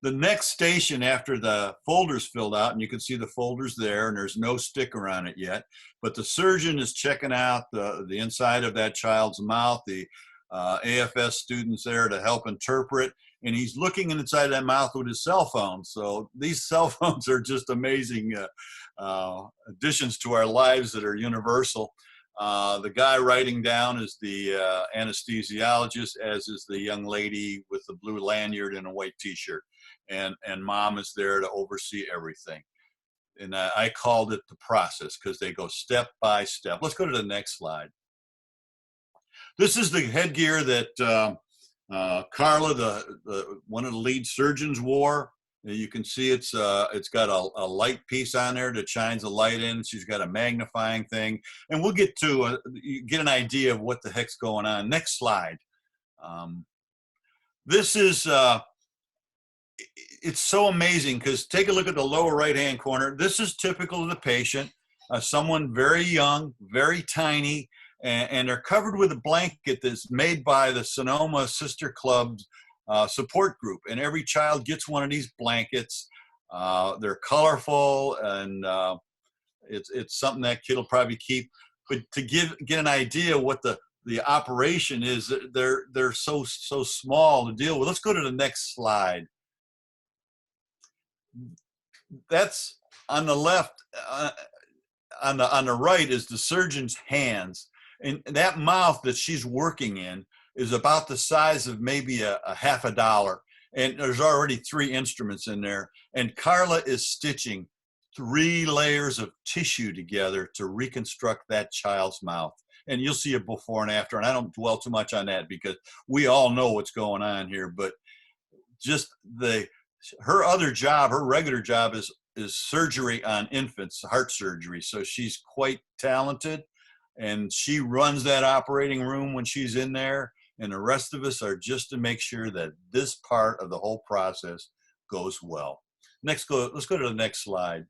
The next station after the folder's filled out, and you can see the folders there, and there's no sticker on it yet, but the surgeon is checking out the inside of that child's mouth, the AFS students there to help interpret, and he's looking inside that mouth with his cell phone. So these cell phones are just amazing additions to our lives that are universal. The guy writing down is the anesthesiologist, as is the young lady with the blue lanyard and a white t-shirt. And mom is there to oversee everything. And I called it the process, because they go step by step. Let's go to the next slide. This is the headgear that Carla, one of the lead surgeons, wore. You can see it's got a light piece on there that shines a light in. She's got a magnifying thing. And we'll get to get an idea of what the heck's going on. Next slide. This is... it's so amazing, because take a look at the lower right-hand corner. This is typical of the patient, someone very young, very tiny, and they're covered with a blanket that's made by the Sonoma Sister Club's support group. And every child gets one of these blankets. They're colorful, and it's something that kid will probably keep. But to get an idea what the operation is, they're so small to deal with. Let's go to the next slide. That's on the left. On the right is the surgeon's hands, and that mouth that she's working in is about the size of maybe a half a dollar, and there's already 3 instruments in there, and Carla is stitching 3 layers of tissue together to reconstruct that child's mouth. And you'll see a before and after, and I don't dwell too much on that because we all know what's going on here, but just her other job, her regular job is surgery on infants, heart surgery. So she's quite talented, and she runs that operating room when she's in there, and the rest of us are just to make sure that this part of the whole process goes well. Let's go to the next slide.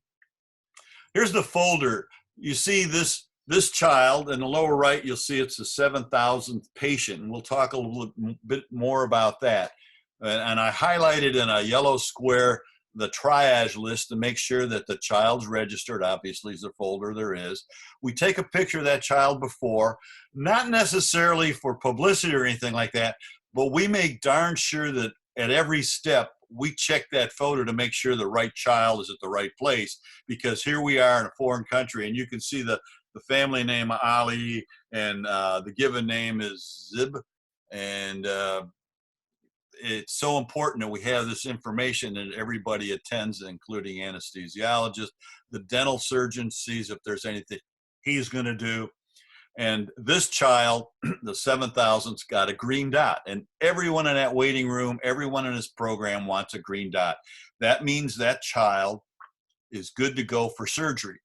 Here's the folder. You see this child in the lower right, you'll see it's the 7,000th patient, and we'll talk a little bit more about that. And I highlighted in a yellow square the triage list to make sure that the child's registered. Obviously, is a folder there is. We take a picture of that child before, not necessarily for publicity or anything like that, but we make darn sure that at every step, we check that photo to make sure the right child is at the right place, because here we are in a foreign country, and you can see the family name Ali, and the given name is Zib, and it's so important that we have this information and everybody attends, including anesthesiologists. The dental surgeon sees if there's anything he's going to do. And this child, the 7,000's, got a green dot. And everyone in that waiting room, everyone in this program wants a green dot. That means that child is good to go for surgery.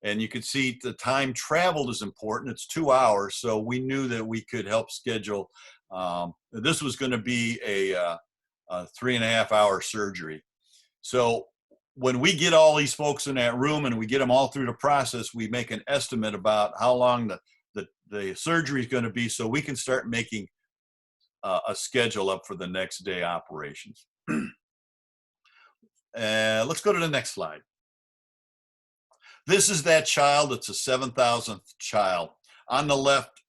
And you can see the time traveled is important. It's 2 hours. So we knew that we could help schedule. This was going to be a 3.5-hour surgery. So when we get all these folks in that room and we get them all through the process, we make an estimate about how long the surgery is going to be, so we can start making a schedule up for the next day operations. Let's go to the next slide. This is that child. It's a 7,000th child. On the left,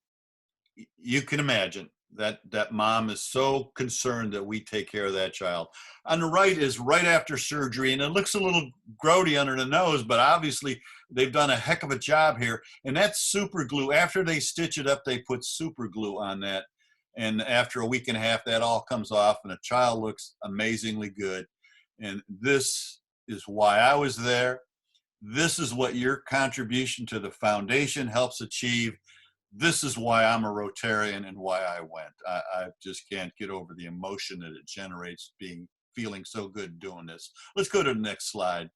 you can imagine that mom is so concerned that we take care of that child. On the right is right after surgery, and it looks a little grody under the nose, but obviously they've done a heck of a job here. And that's super glue. After they stitch it up, they put super glue on that. And after a week and a half, that all comes off and a child looks amazingly good. And this is why I was there. This is what your contribution to the foundation helps achieve. This is why I'm a Rotarian and why I went. I just can't get over the emotion that it generates feeling so good doing this. Let's go to the next slide.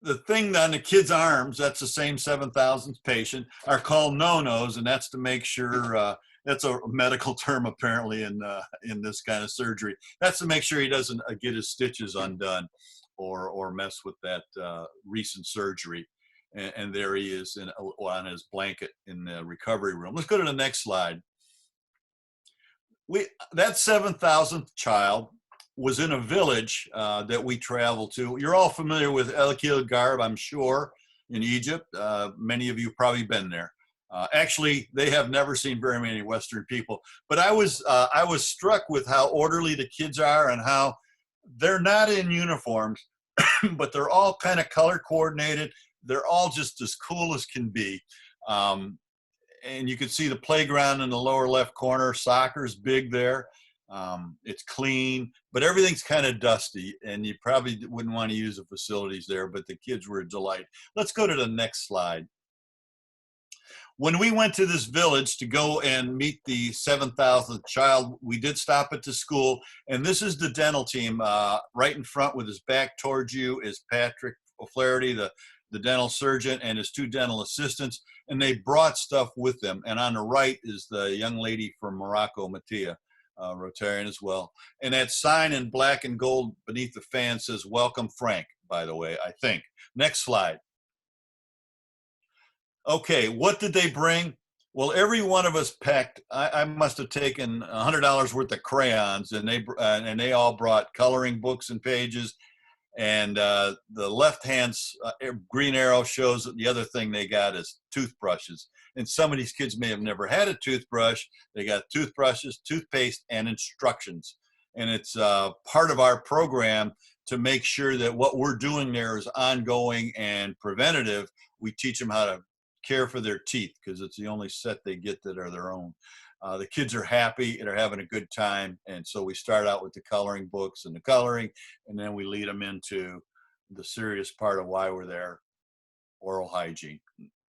The thing on the kids' arms, that's the same 7,000th patient, are called no-nos, and that's to make sure, that's a medical term apparently in this kind of surgery. That's to make sure he doesn't get his stitches undone or mess with that recent surgery. And there he is on his blanket in the recovery room. Let's go to the next slide. That 7,000th child was in a village that we traveled to. You're all familiar with Jaklic, I'm sure, in Egypt. Many of you have probably been there. Actually, they have never seen very many Western people. But I was struck with how orderly the kids are and how they're not in uniforms, but they're all kind of color coordinated. They're all just as cool as can be. And you can see the playground in the lower left corner. Soccer's big there. It's clean, but everything's kind of dusty, and you probably wouldn't want to use the facilities there, but the kids were a delight. Let's go to the next slide. When we went to this village to go and meet the 7,000th child, we did stop at the school, and this is the dental team. Right in front with his back towards you is Patrick O'Flaherty, the dental surgeon, and his two dental assistants, and they brought stuff with them. And on the right is the young lady from Morocco, Mattia, Rotarian as well. And that sign in black and gold beneath the fan says, "Welcome, Frank," by the way, I think. Next slide. Okay, what did they bring? Well, every one of us packed, I must have taken $100 worth of crayons, and they all brought coloring books and pages. And the left hand's green arrow shows that the other thing they got is toothbrushes. And some of these kids may have never had a toothbrush. They got toothbrushes, toothpaste, and instructions. And it's part of our program to make sure that what we're doing there is ongoing and preventative. We teach them how to care for their teeth because it's the only set they get that are their own. The kids are happy and are having a good time. And so we start out with the coloring books and the coloring, and then we lead them into the serious part of why we're there, oral hygiene.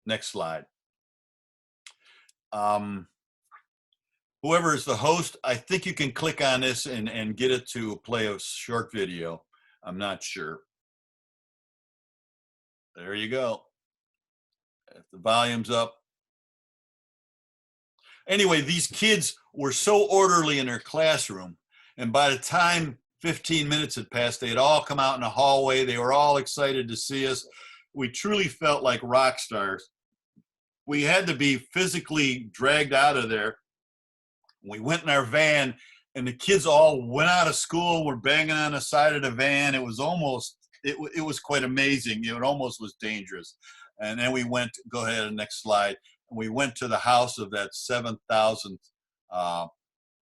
Next slide. Whoever is the host, I think you can click on this and get it to play a short video. I'm not sure. There you go. If the volume's up. Anyway, these kids were so orderly in their classroom, and by the time 15 minutes had passed, they had all come out in the hallway. They were all excited to see us. We truly felt like rock stars. We had to be physically dragged out of there. We went in our van, and the kids all went out of school, were banging on the side of the van. It was almost, it was quite amazing. It almost was dangerous. And then we went, go ahead, next slide. We went to the house of that 7,000th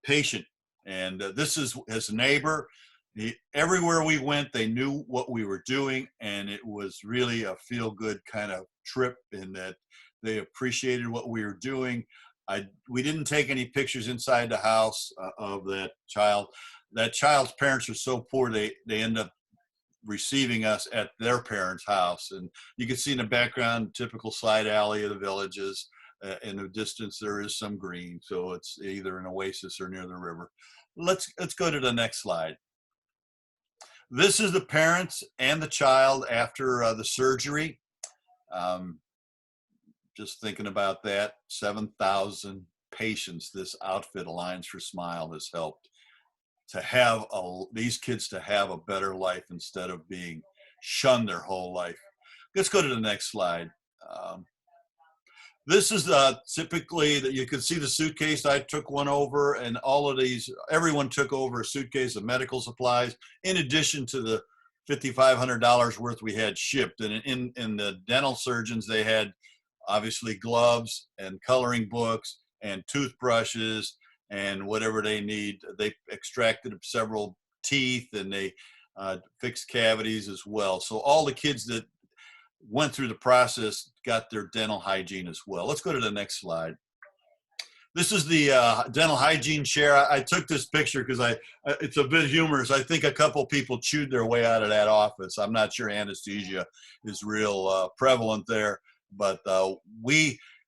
patient. And this is his neighbor. Everywhere we went, they knew what we were doing. And it was really a feel-good kind of trip in that they appreciated what we were doing. We didn't take any pictures inside the house of that child. That child's parents are so poor, they end up receiving us at their parents' house. And you can see in the background, typical side alley of the villages. In the distance, there is some green. So it's either an oasis or near the river. Let's go to the next slide. This is the parents and the child after the surgery. Just thinking about that, 7,000 patients this outfit, Alliance for Smile, has helped to have these kids to have a better life instead of being shunned their whole life. Let's go to the next slide. This is typically that you can see the suitcase. I took one over, and all of these, everyone took over a suitcase of medical supplies in addition to the $5,500 worth we had shipped. And in the dental surgeons, they had obviously gloves and coloring books and toothbrushes and whatever they need. They extracted several teeth, and they fixed cavities as well. So all the kids that went through the process got their dental hygiene as well. Let's go to the next slide. This is the dental hygiene chair. I took this picture because it's a bit humorous. I think a couple people chewed their way out of that office. I'm not sure anesthesia is real prevalent there, but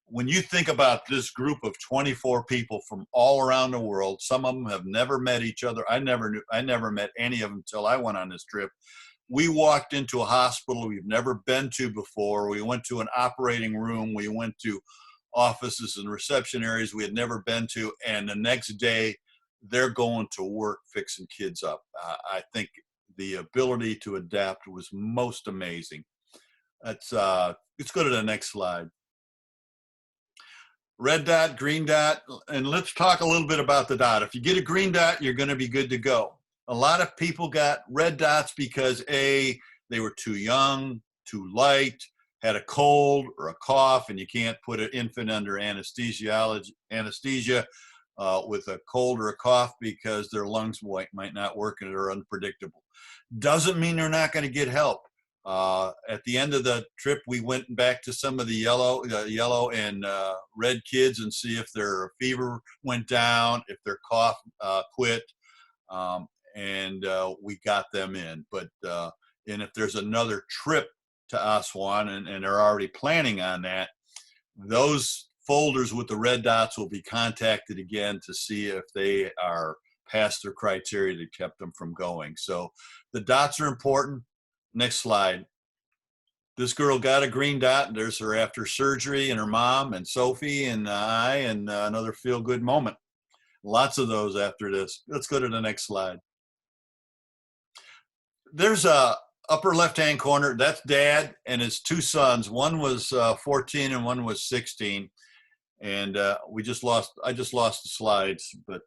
when you think about this group of 24 people from all around the world, some of them have never met each other. I never met any of them until I went on this trip. We walked into a hospital we've never been to before. We went to an operating room. We went to offices and reception areas we had never been to, and the next day they're going to work fixing kids up. I think the ability to adapt was most amazing. Let's go to the next slide. Red dot, green dot, and let's talk a little bit about the dot. If you get a green dot, you're going to be good to go. A lot of people got red dots because they were too young, too light, had a cold or a cough, and you can't put an infant under anesthesia with a cold or a cough because their lungs might not work and they're unpredictable. Doesn't mean they're not going to get help. At the end of the trip, we went back to some of the yellow and red kids and see if their fever went down, if their cough quit, and we got them in. But and if there's another trip to Aswan, and they're already planning on that, those folders with the red dots will be contacted again to see if they are past their criteria that kept them from going. So the dots are important. Next slide. This girl got a green dot. There's her after surgery and her mom and Sophie and I, and another feel-good moment. Lots of those after this. Let's go to the next slide. There's a upper left-hand corner. That's Dad and his two sons. One was 14 and one was 16. And I just lost the slides, but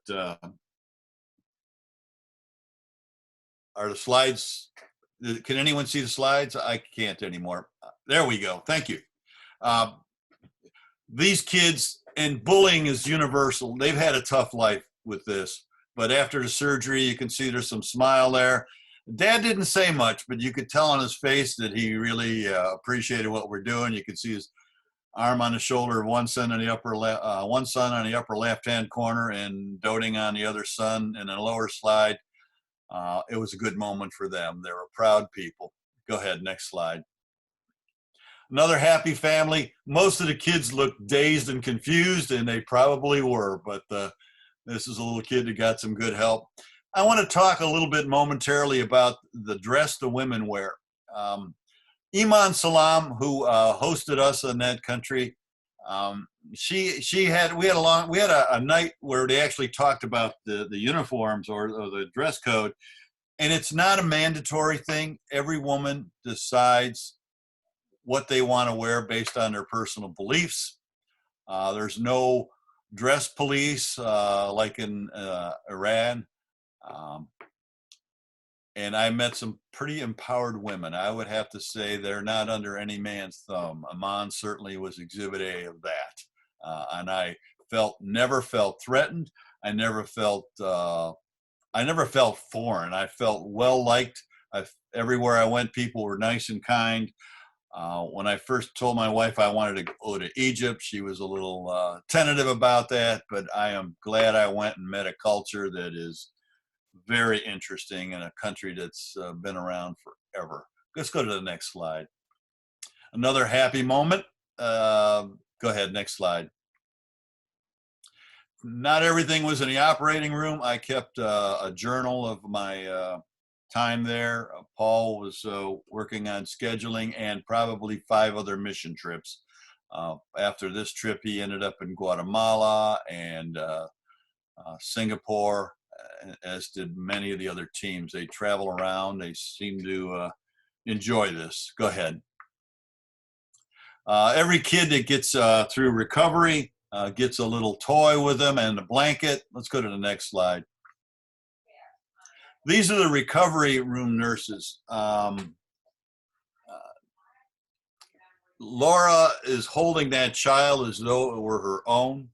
are the slides, can anyone see the slides? I can't anymore. There we go. Thank you. These kids, and bullying is universal. They've had a tough life with this, but after the surgery, you can see there's some smile there. Dad didn't say much, but you could tell on his face that he really appreciated what we're doing. You could see his arm on the shoulder of one son on the upper left-hand corner, and doting on the other son in the lower slide. It was a good moment for them. They were proud people. Go ahead, next slide. Another happy family. Most of the kids looked dazed and confused, and they probably were, but this is a little kid that got some good help. I want to talk a little bit momentarily about the dress the women wear. Iman Salam, who hosted us in that country, we had a night where they actually talked about the uniforms or the dress code, and it's not a mandatory thing. Every woman decides what they want to wear based on their personal beliefs. There's no dress police like in Iran. And I met some pretty empowered women. I would have to say they're not under any man's thumb. Aman certainly was exhibit A of that. And I never felt threatened. I never felt foreign. I felt well liked. Everywhere I went, people were nice and kind. When I first told my wife I wanted to go to Egypt, she was a little tentative about that, but I am glad I went and met a culture that is very interesting in a country that's been around forever. Let's go to the next slide. Another happy moment. Go ahead, next slide. Not everything was in the operating room. I kept a journal of my time there. Paul was working on scheduling and probably 5 other mission trips. After this trip, he ended up in Guatemala and Singapore, as did many of the other teams. They travel around. They seem to enjoy this. Go ahead. Every kid that gets through recovery gets a little toy with them and a blanket. Let's go to the next slide. These are the recovery room nurses. Laura is holding that child as though it were her own.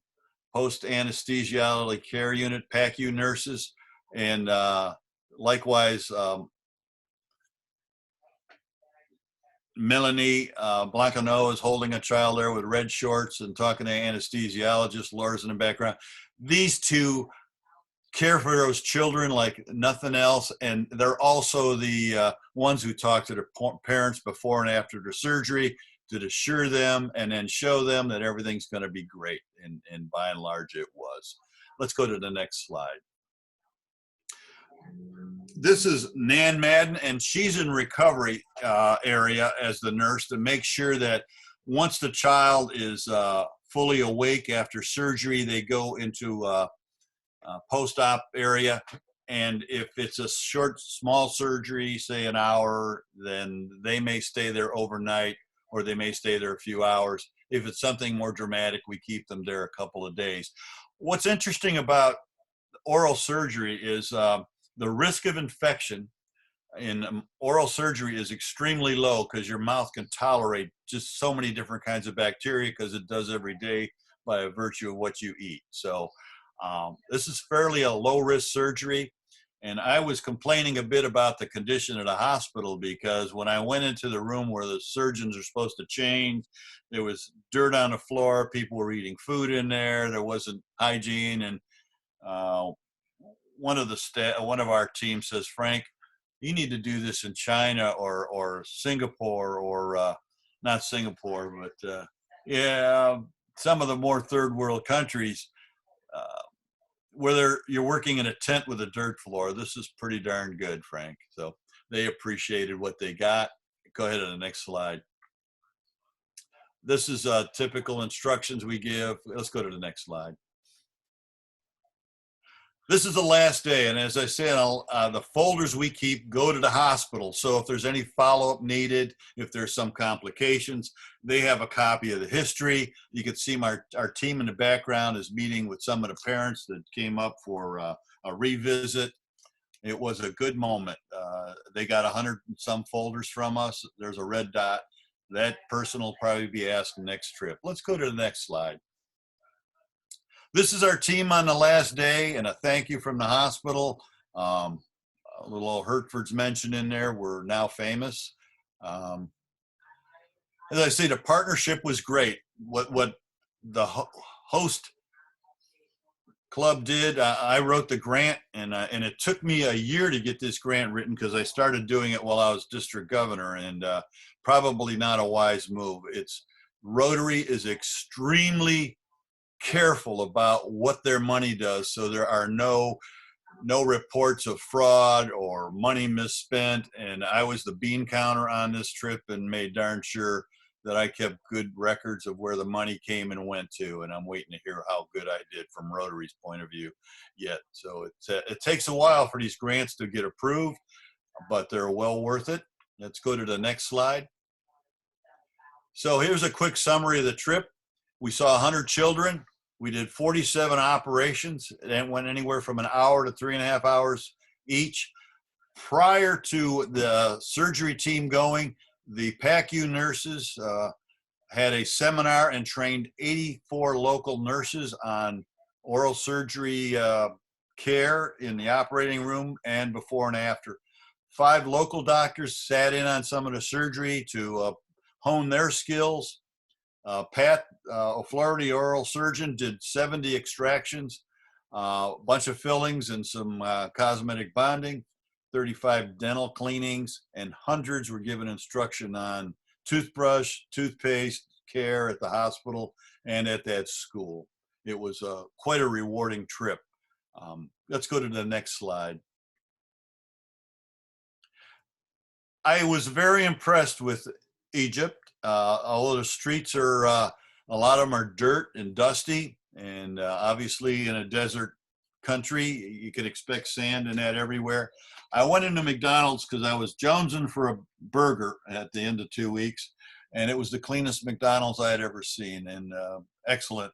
Post-anesthesiology care unit, PACU nurses, and likewise, Melanie Blancano is holding a child there with red shorts and talking to anesthesiologist. Laura's in the background. These two care for those children like nothing else, and they're also the ones who talk to their parents before and after their surgery to assure them and then show them that everything's going to be great, and by and large it was. Let's go to the next slide. This is Nan Madden, and she's in recovery area as the nurse to make sure that once the child is fully awake after surgery, they go into post-op area, and if it's a short, small surgery, say an hour, then they may stay there overnight, or they may stay there a few hours. If it's something more dramatic, we keep them there a couple of days. What's interesting about oral surgery is the risk of infection in oral surgery is extremely low because your mouth can tolerate just so many different kinds of bacteria because it does every day by virtue of what you eat. So this is fairly a low-risk surgery, and I was complaining a bit about the condition of the hospital because when I went into the room where the surgeons are supposed to change, there was dirt on the floor, people were eating food in there wasn't hygiene, and one of our team says, Frank, you need to do this in China or Singapore or not Singapore, but yeah, some of the more third world countries where you're working in a tent with a dirt floor. This is pretty darn good, Frank. So they appreciated what they got. Go ahead to the next slide. This is typical instructions we give. Let's go to the next slide. This is the last day, and as I said, the folders we keep go to the hospital. So if there's any follow-up needed, if there's some complications, they have a copy of the history. You can see our team in the background is meeting with some of the parents that came up for a revisit. It was a good moment. They got 100 and some folders from us. There's a red dot. That person will probably be asked next trip. Let's go to the next slide. This is our team on the last day, and a thank you from the hospital. A little old Hertford's mentioned in there. We're now famous. As I say, the partnership was great. What the host club did, I wrote the grant, and it took me a year to get this grant written because I started doing it while I was district governor, and probably not a wise move. Rotary is extremely careful about what their money does, so there are no reports of fraud or money misspent. And I was the bean counter on this trip and made darn sure that I kept good records of where the money came and went to, and I'm waiting to hear how good I did from Rotary's point of view yet. So it takes a while for these grants to get approved, but they're well worth it. Let's go to the next slide. So here's a quick summary of the trip. We saw 100 children. We did 47 operations. It went anywhere from an hour to 3.5 hours each. Prior to the surgery team going, the PACU nurses had a seminar and trained 84 local nurses on oral surgery care in the operating room and before and after. 5 local doctors sat in on some of the surgery to hone their skills. Pat O'Flaherty, oral surgeon, did 70 extractions, a bunch of fillings and some cosmetic bonding, 35 dental cleanings, and hundreds were given instruction on toothbrush, toothpaste care at the hospital and at that school. It was quite a rewarding trip. Let's go to the next slide. I was very impressed with Egypt. Although the streets are, a lot of them are dirt and dusty, and obviously in a desert country, you can expect sand and that everywhere. I went into McDonald's because I was jonesing for a burger at the end of 2 weeks, and it was the cleanest McDonald's I had ever seen, and excellent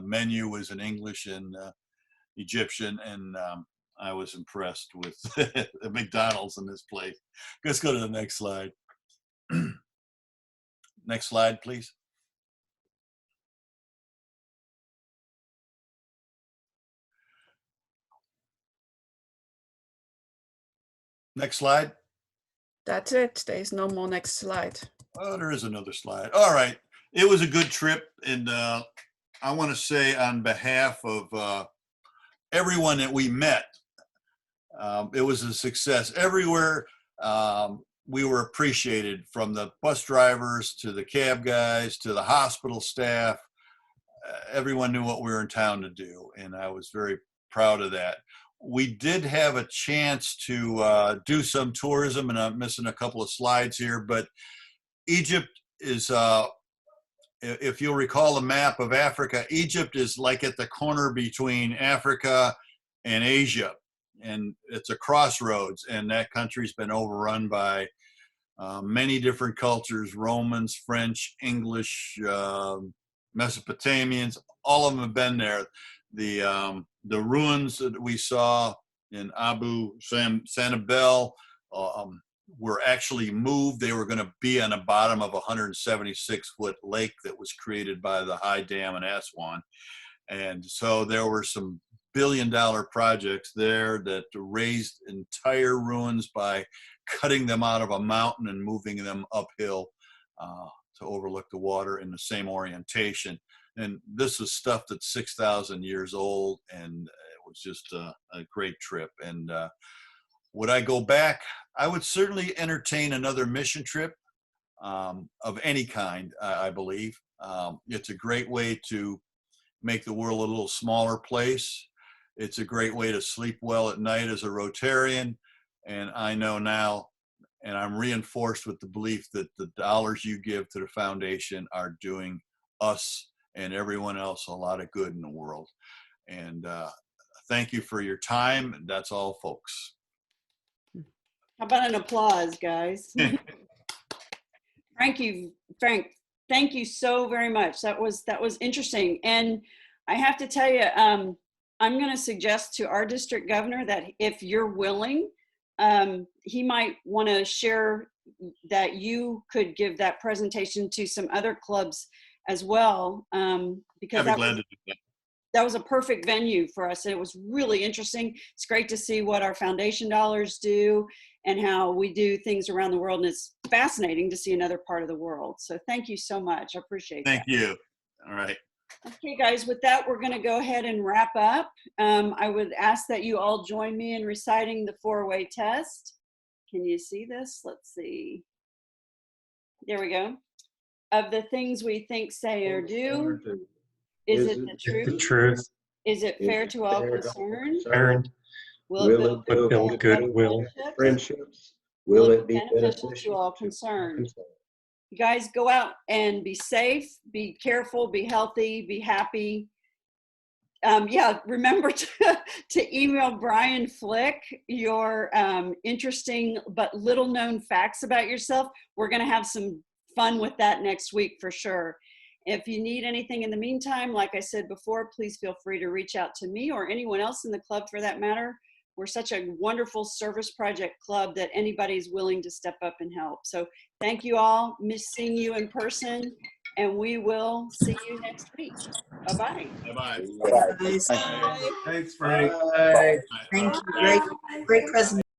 menu was in English and Egyptian, and I was impressed with the McDonald's in this place. Let's go to the next slide. Next slide, please. Next slide. That's it. There's no more next slide. Oh, there is another slide. All right. It was a good trip. And I want to say on behalf of everyone that we met, it was a success. Everywhere we were appreciated, from the bus drivers to the cab guys to the hospital staff. Everyone knew what we were in town to do, and I was very proud of that. We did have a chance to do some tourism, and I'm missing a couple of slides here, but Egypt is, if you'll recall the map of Africa, Egypt is like at the corner between Africa and Asia, and it's a crossroads, and that country's been overrun by many different cultures: Romans, French, English, Mesopotamians. All of them have been there. The ruins that we saw in Abu Sanabel were actually moved. They were going to be on the bottom of a 176-foot lake that was created by the high dam in Aswan. And so there were some billion-dollar projects there that raised entire ruins by cutting them out of a mountain and moving them uphill to overlook the water in the same orientation. And this is stuff that's 6,000 years old, and it was just a great trip. And would I go back? I would certainly entertain another mission trip of any kind, I believe. It's a great way to make the world a little smaller place. It's a great way to sleep well at night as a Rotarian. And I know now, and I'm reinforced with the belief that the dollars you give to the foundation are doing us and everyone else a lot of good in the world. And thank you for your time. And that's all, folks. How about an applause, guys? Frank, thank you so very much. That was interesting. And I have to tell you, I'm going to suggest to our district governor that if you're willing, he might want to share that you could give that presentation to some other clubs as well, because that was a perfect venue for us. It was really interesting. It's great to see what our foundation dollars do and how we do things around the world. And it's fascinating to see another part of the world. So thank you so much. I appreciate that. Thank you. All right. Okay, guys, with that, we're going to go ahead and wrap up. I would ask that you all join me in reciting the four-way test. Can you see this? Let's see. There we go. Of the things we think, say, or do, is it the truth? The truth. Is it fair to all concerned? Will it build goodwill? Friendships? Will it be beneficial to all concerned? You guys go out and be safe, be careful, be healthy, be happy. Yeah, remember to email Brian Flick your interesting but little known facts about yourself. We're going to have some fun with that next week for sure. If you need anything in the meantime, like I said before, please feel free to reach out to me or anyone else in the club for that matter. We're such a wonderful service project club that anybody's willing to step up and help. So thank you all. Miss seeing you in person, and we will see you next week. Bye-bye. Bye-bye. Bye. Thanks, Frank. Thank you. Great presentation.